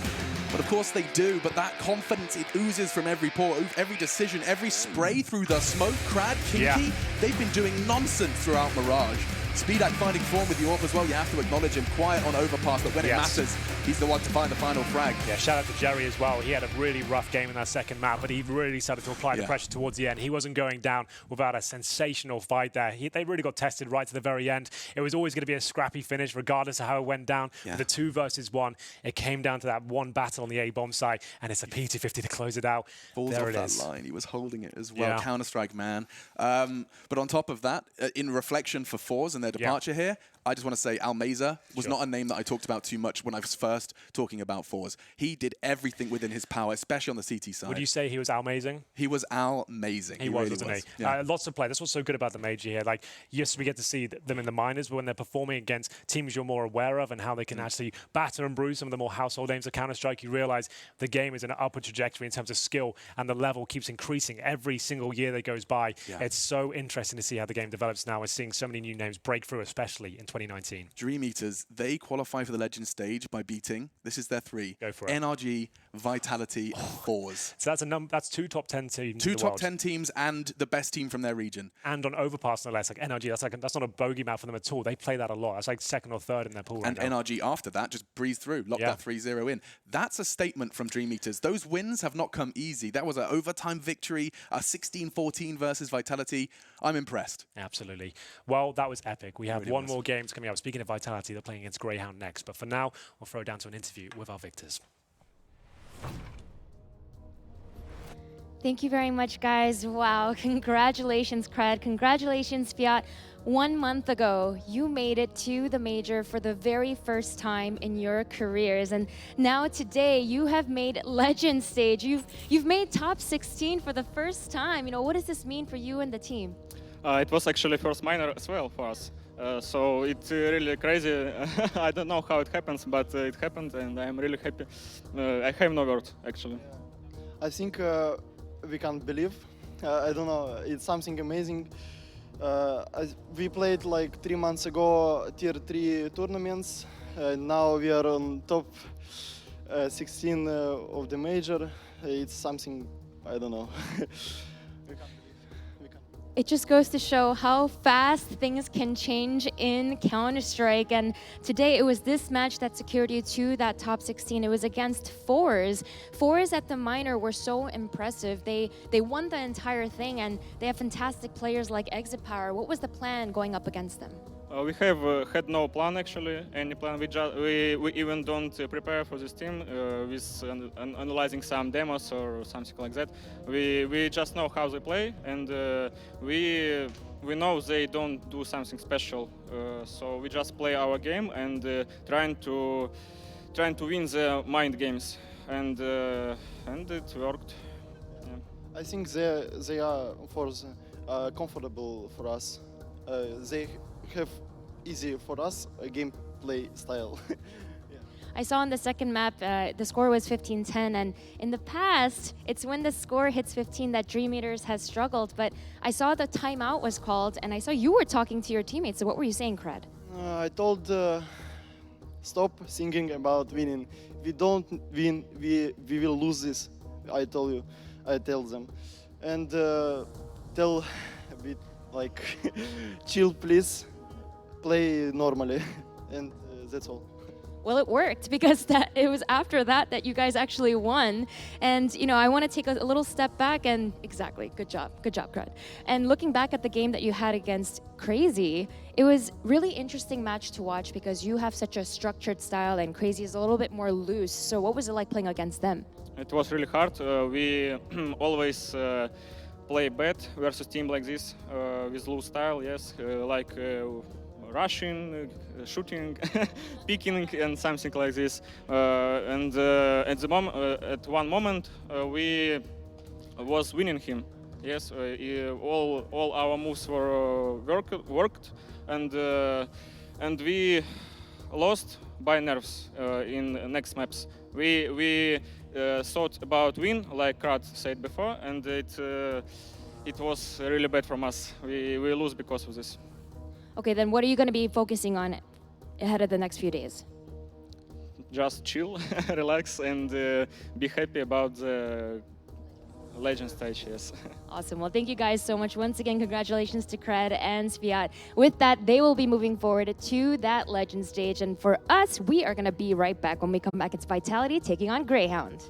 Speaker 1: But of course they do, but that confidence, it oozes from every pore, every decision, every spray through the smoke. Krad, Kinky, they've been doing nonsense throughout Mirage. Speedak finding form with the AWP as well, you have to acknowledge him. Quiet on overpass, but when it matters, he's the one to find the final frag.
Speaker 2: Yeah, shout out to Jerry as well. He had a really rough game in that second map, but he really started to apply the pressure towards the end. He wasn't going down without a sensational fight there. They really got tested right to the very end. It was always going to be a scrappy finish, regardless of how it went down. With the 2 versus 1, it came down to that one battle on the A-bomb side, and it's a P250 to close it out.
Speaker 1: Falls
Speaker 2: there
Speaker 1: off
Speaker 2: it
Speaker 1: that
Speaker 2: is.
Speaker 1: line. He was holding it as well. Counter-Strike man. But on top of that, in reflection for Forze and their departure here, I just want to say Almeza was not a name that I talked about too much when I was first talking about Forze. He did everything within his power, especially on the CT side.
Speaker 2: Would you say he was amazing?
Speaker 1: He was amazing.
Speaker 2: He was,
Speaker 1: really
Speaker 2: wasn't
Speaker 1: was.
Speaker 2: he?
Speaker 1: Yeah.
Speaker 2: Lots of play. That's what's so good about the major here. Like, yes, we get to see them in the minors, but when they're performing against teams you're more aware of and how they can actually batter and bruise some of the more household names of Counter-Strike, you realize the game is in an upward trajectory in terms of skill, and the level keeps increasing every single year that goes by. It's so interesting to see how the game develops now. We're seeing so many new names break through, especially in 2019.
Speaker 1: DreamEaters, they qualify for the Legend stage by beating, this is their 3,
Speaker 2: Go for it.
Speaker 1: NRG, Vitality, and Forze.
Speaker 2: So that's 2 top 10 teams.
Speaker 1: 2 top 10 teams and the best team from their region.
Speaker 2: And on Overpass, no less, like NRG, that's not a bogey map for them at all. They play that a lot. That's like 2nd or 3rd in their pool.
Speaker 1: And
Speaker 2: right now.
Speaker 1: NRG after that just breezed through, locked that 3-0 in. That's a statement from DreamEaters. Those wins have not come easy. That was an overtime victory, a 16-14 versus Vitality. I'm impressed.
Speaker 2: Absolutely. Well, that was epic. We have
Speaker 1: Really
Speaker 2: one more game coming up. Speaking of Vitality, they're playing against Greyhound next. But for now, we'll throw down to an interview with our victors.
Speaker 3: Thank you very much, guys. Wow, congratulations, Krad. Congratulations, Fiat. 1 month ago, you made it to the major for the very first time in your careers. And now today, you have made Legend Stage. You've made top 16 for the first time. You know, what does this mean for you and the team?
Speaker 4: It was actually first minor as well for us. So it's really crazy. I don't know how it happens, but it happened, and I'm really happy. I have no word, actually.
Speaker 5: I think we can't believe. I don't know. It's something amazing. We played like 3 months ago tier 3 tournaments. Now we are on top 16 of the major. It's something, I don't know.
Speaker 3: It just goes to show how fast things can change in Counter-Strike. And today it was this match that secured you to that top 16. It was against Forze. Forze at the minor were so impressive. They won the entire thing, and they have fantastic players like Exapower. What was the plan going up against them?
Speaker 4: We have had no plan, actually, any plan. We even don't prepare for this team with analyzing some demos or something like that. We just know how they play, and we know they don't do something special. So we just play our game and trying to win the mind games, and it worked. Yeah.
Speaker 5: I think they are Forze comfortable for us. They have easy for us a gameplay style.
Speaker 3: I saw on the second map, the score was 15-10, and in the past, it's when the score hits 15 that DreamEaters has struggled, but I saw the timeout was called, and I saw you were talking to your teammates, so what were you saying, Krad?
Speaker 5: I told, stop thinking about winning. We don't win, we will lose this, I tell them. And tell a bit like, chill please, play normally, and that's all.
Speaker 3: Well, it worked because it was after that you guys actually won. And I want to take a little step back and exactly, good job, Cred. And looking back at the game that you had against Crazy, it was really interesting match to watch because you have such a structured style and Crazy is a little bit more loose. So what was it like playing against them?
Speaker 4: It was really hard. We always play bad versus team like this with loose style. Yes, like. Rushing, shooting, picking, and something like this. And at one moment, we was winning him. Yes, all our moves were worked, and we lost by nerves in next maps. We thought about win, like Krat said before, and it was really bad from us. We lose because of this.
Speaker 3: Okay, then what are you going to be focusing on ahead of the next few days?
Speaker 4: Just chill, relax, and be happy about the Legend stage, yes.
Speaker 3: Awesome. Well, thank you guys so much. Once again, congratulations to Cred and Sviat. With that, they will be moving forward to that Legend stage. And for us, we are going to be right back. When we come back, it's Vitality taking on Greyhound.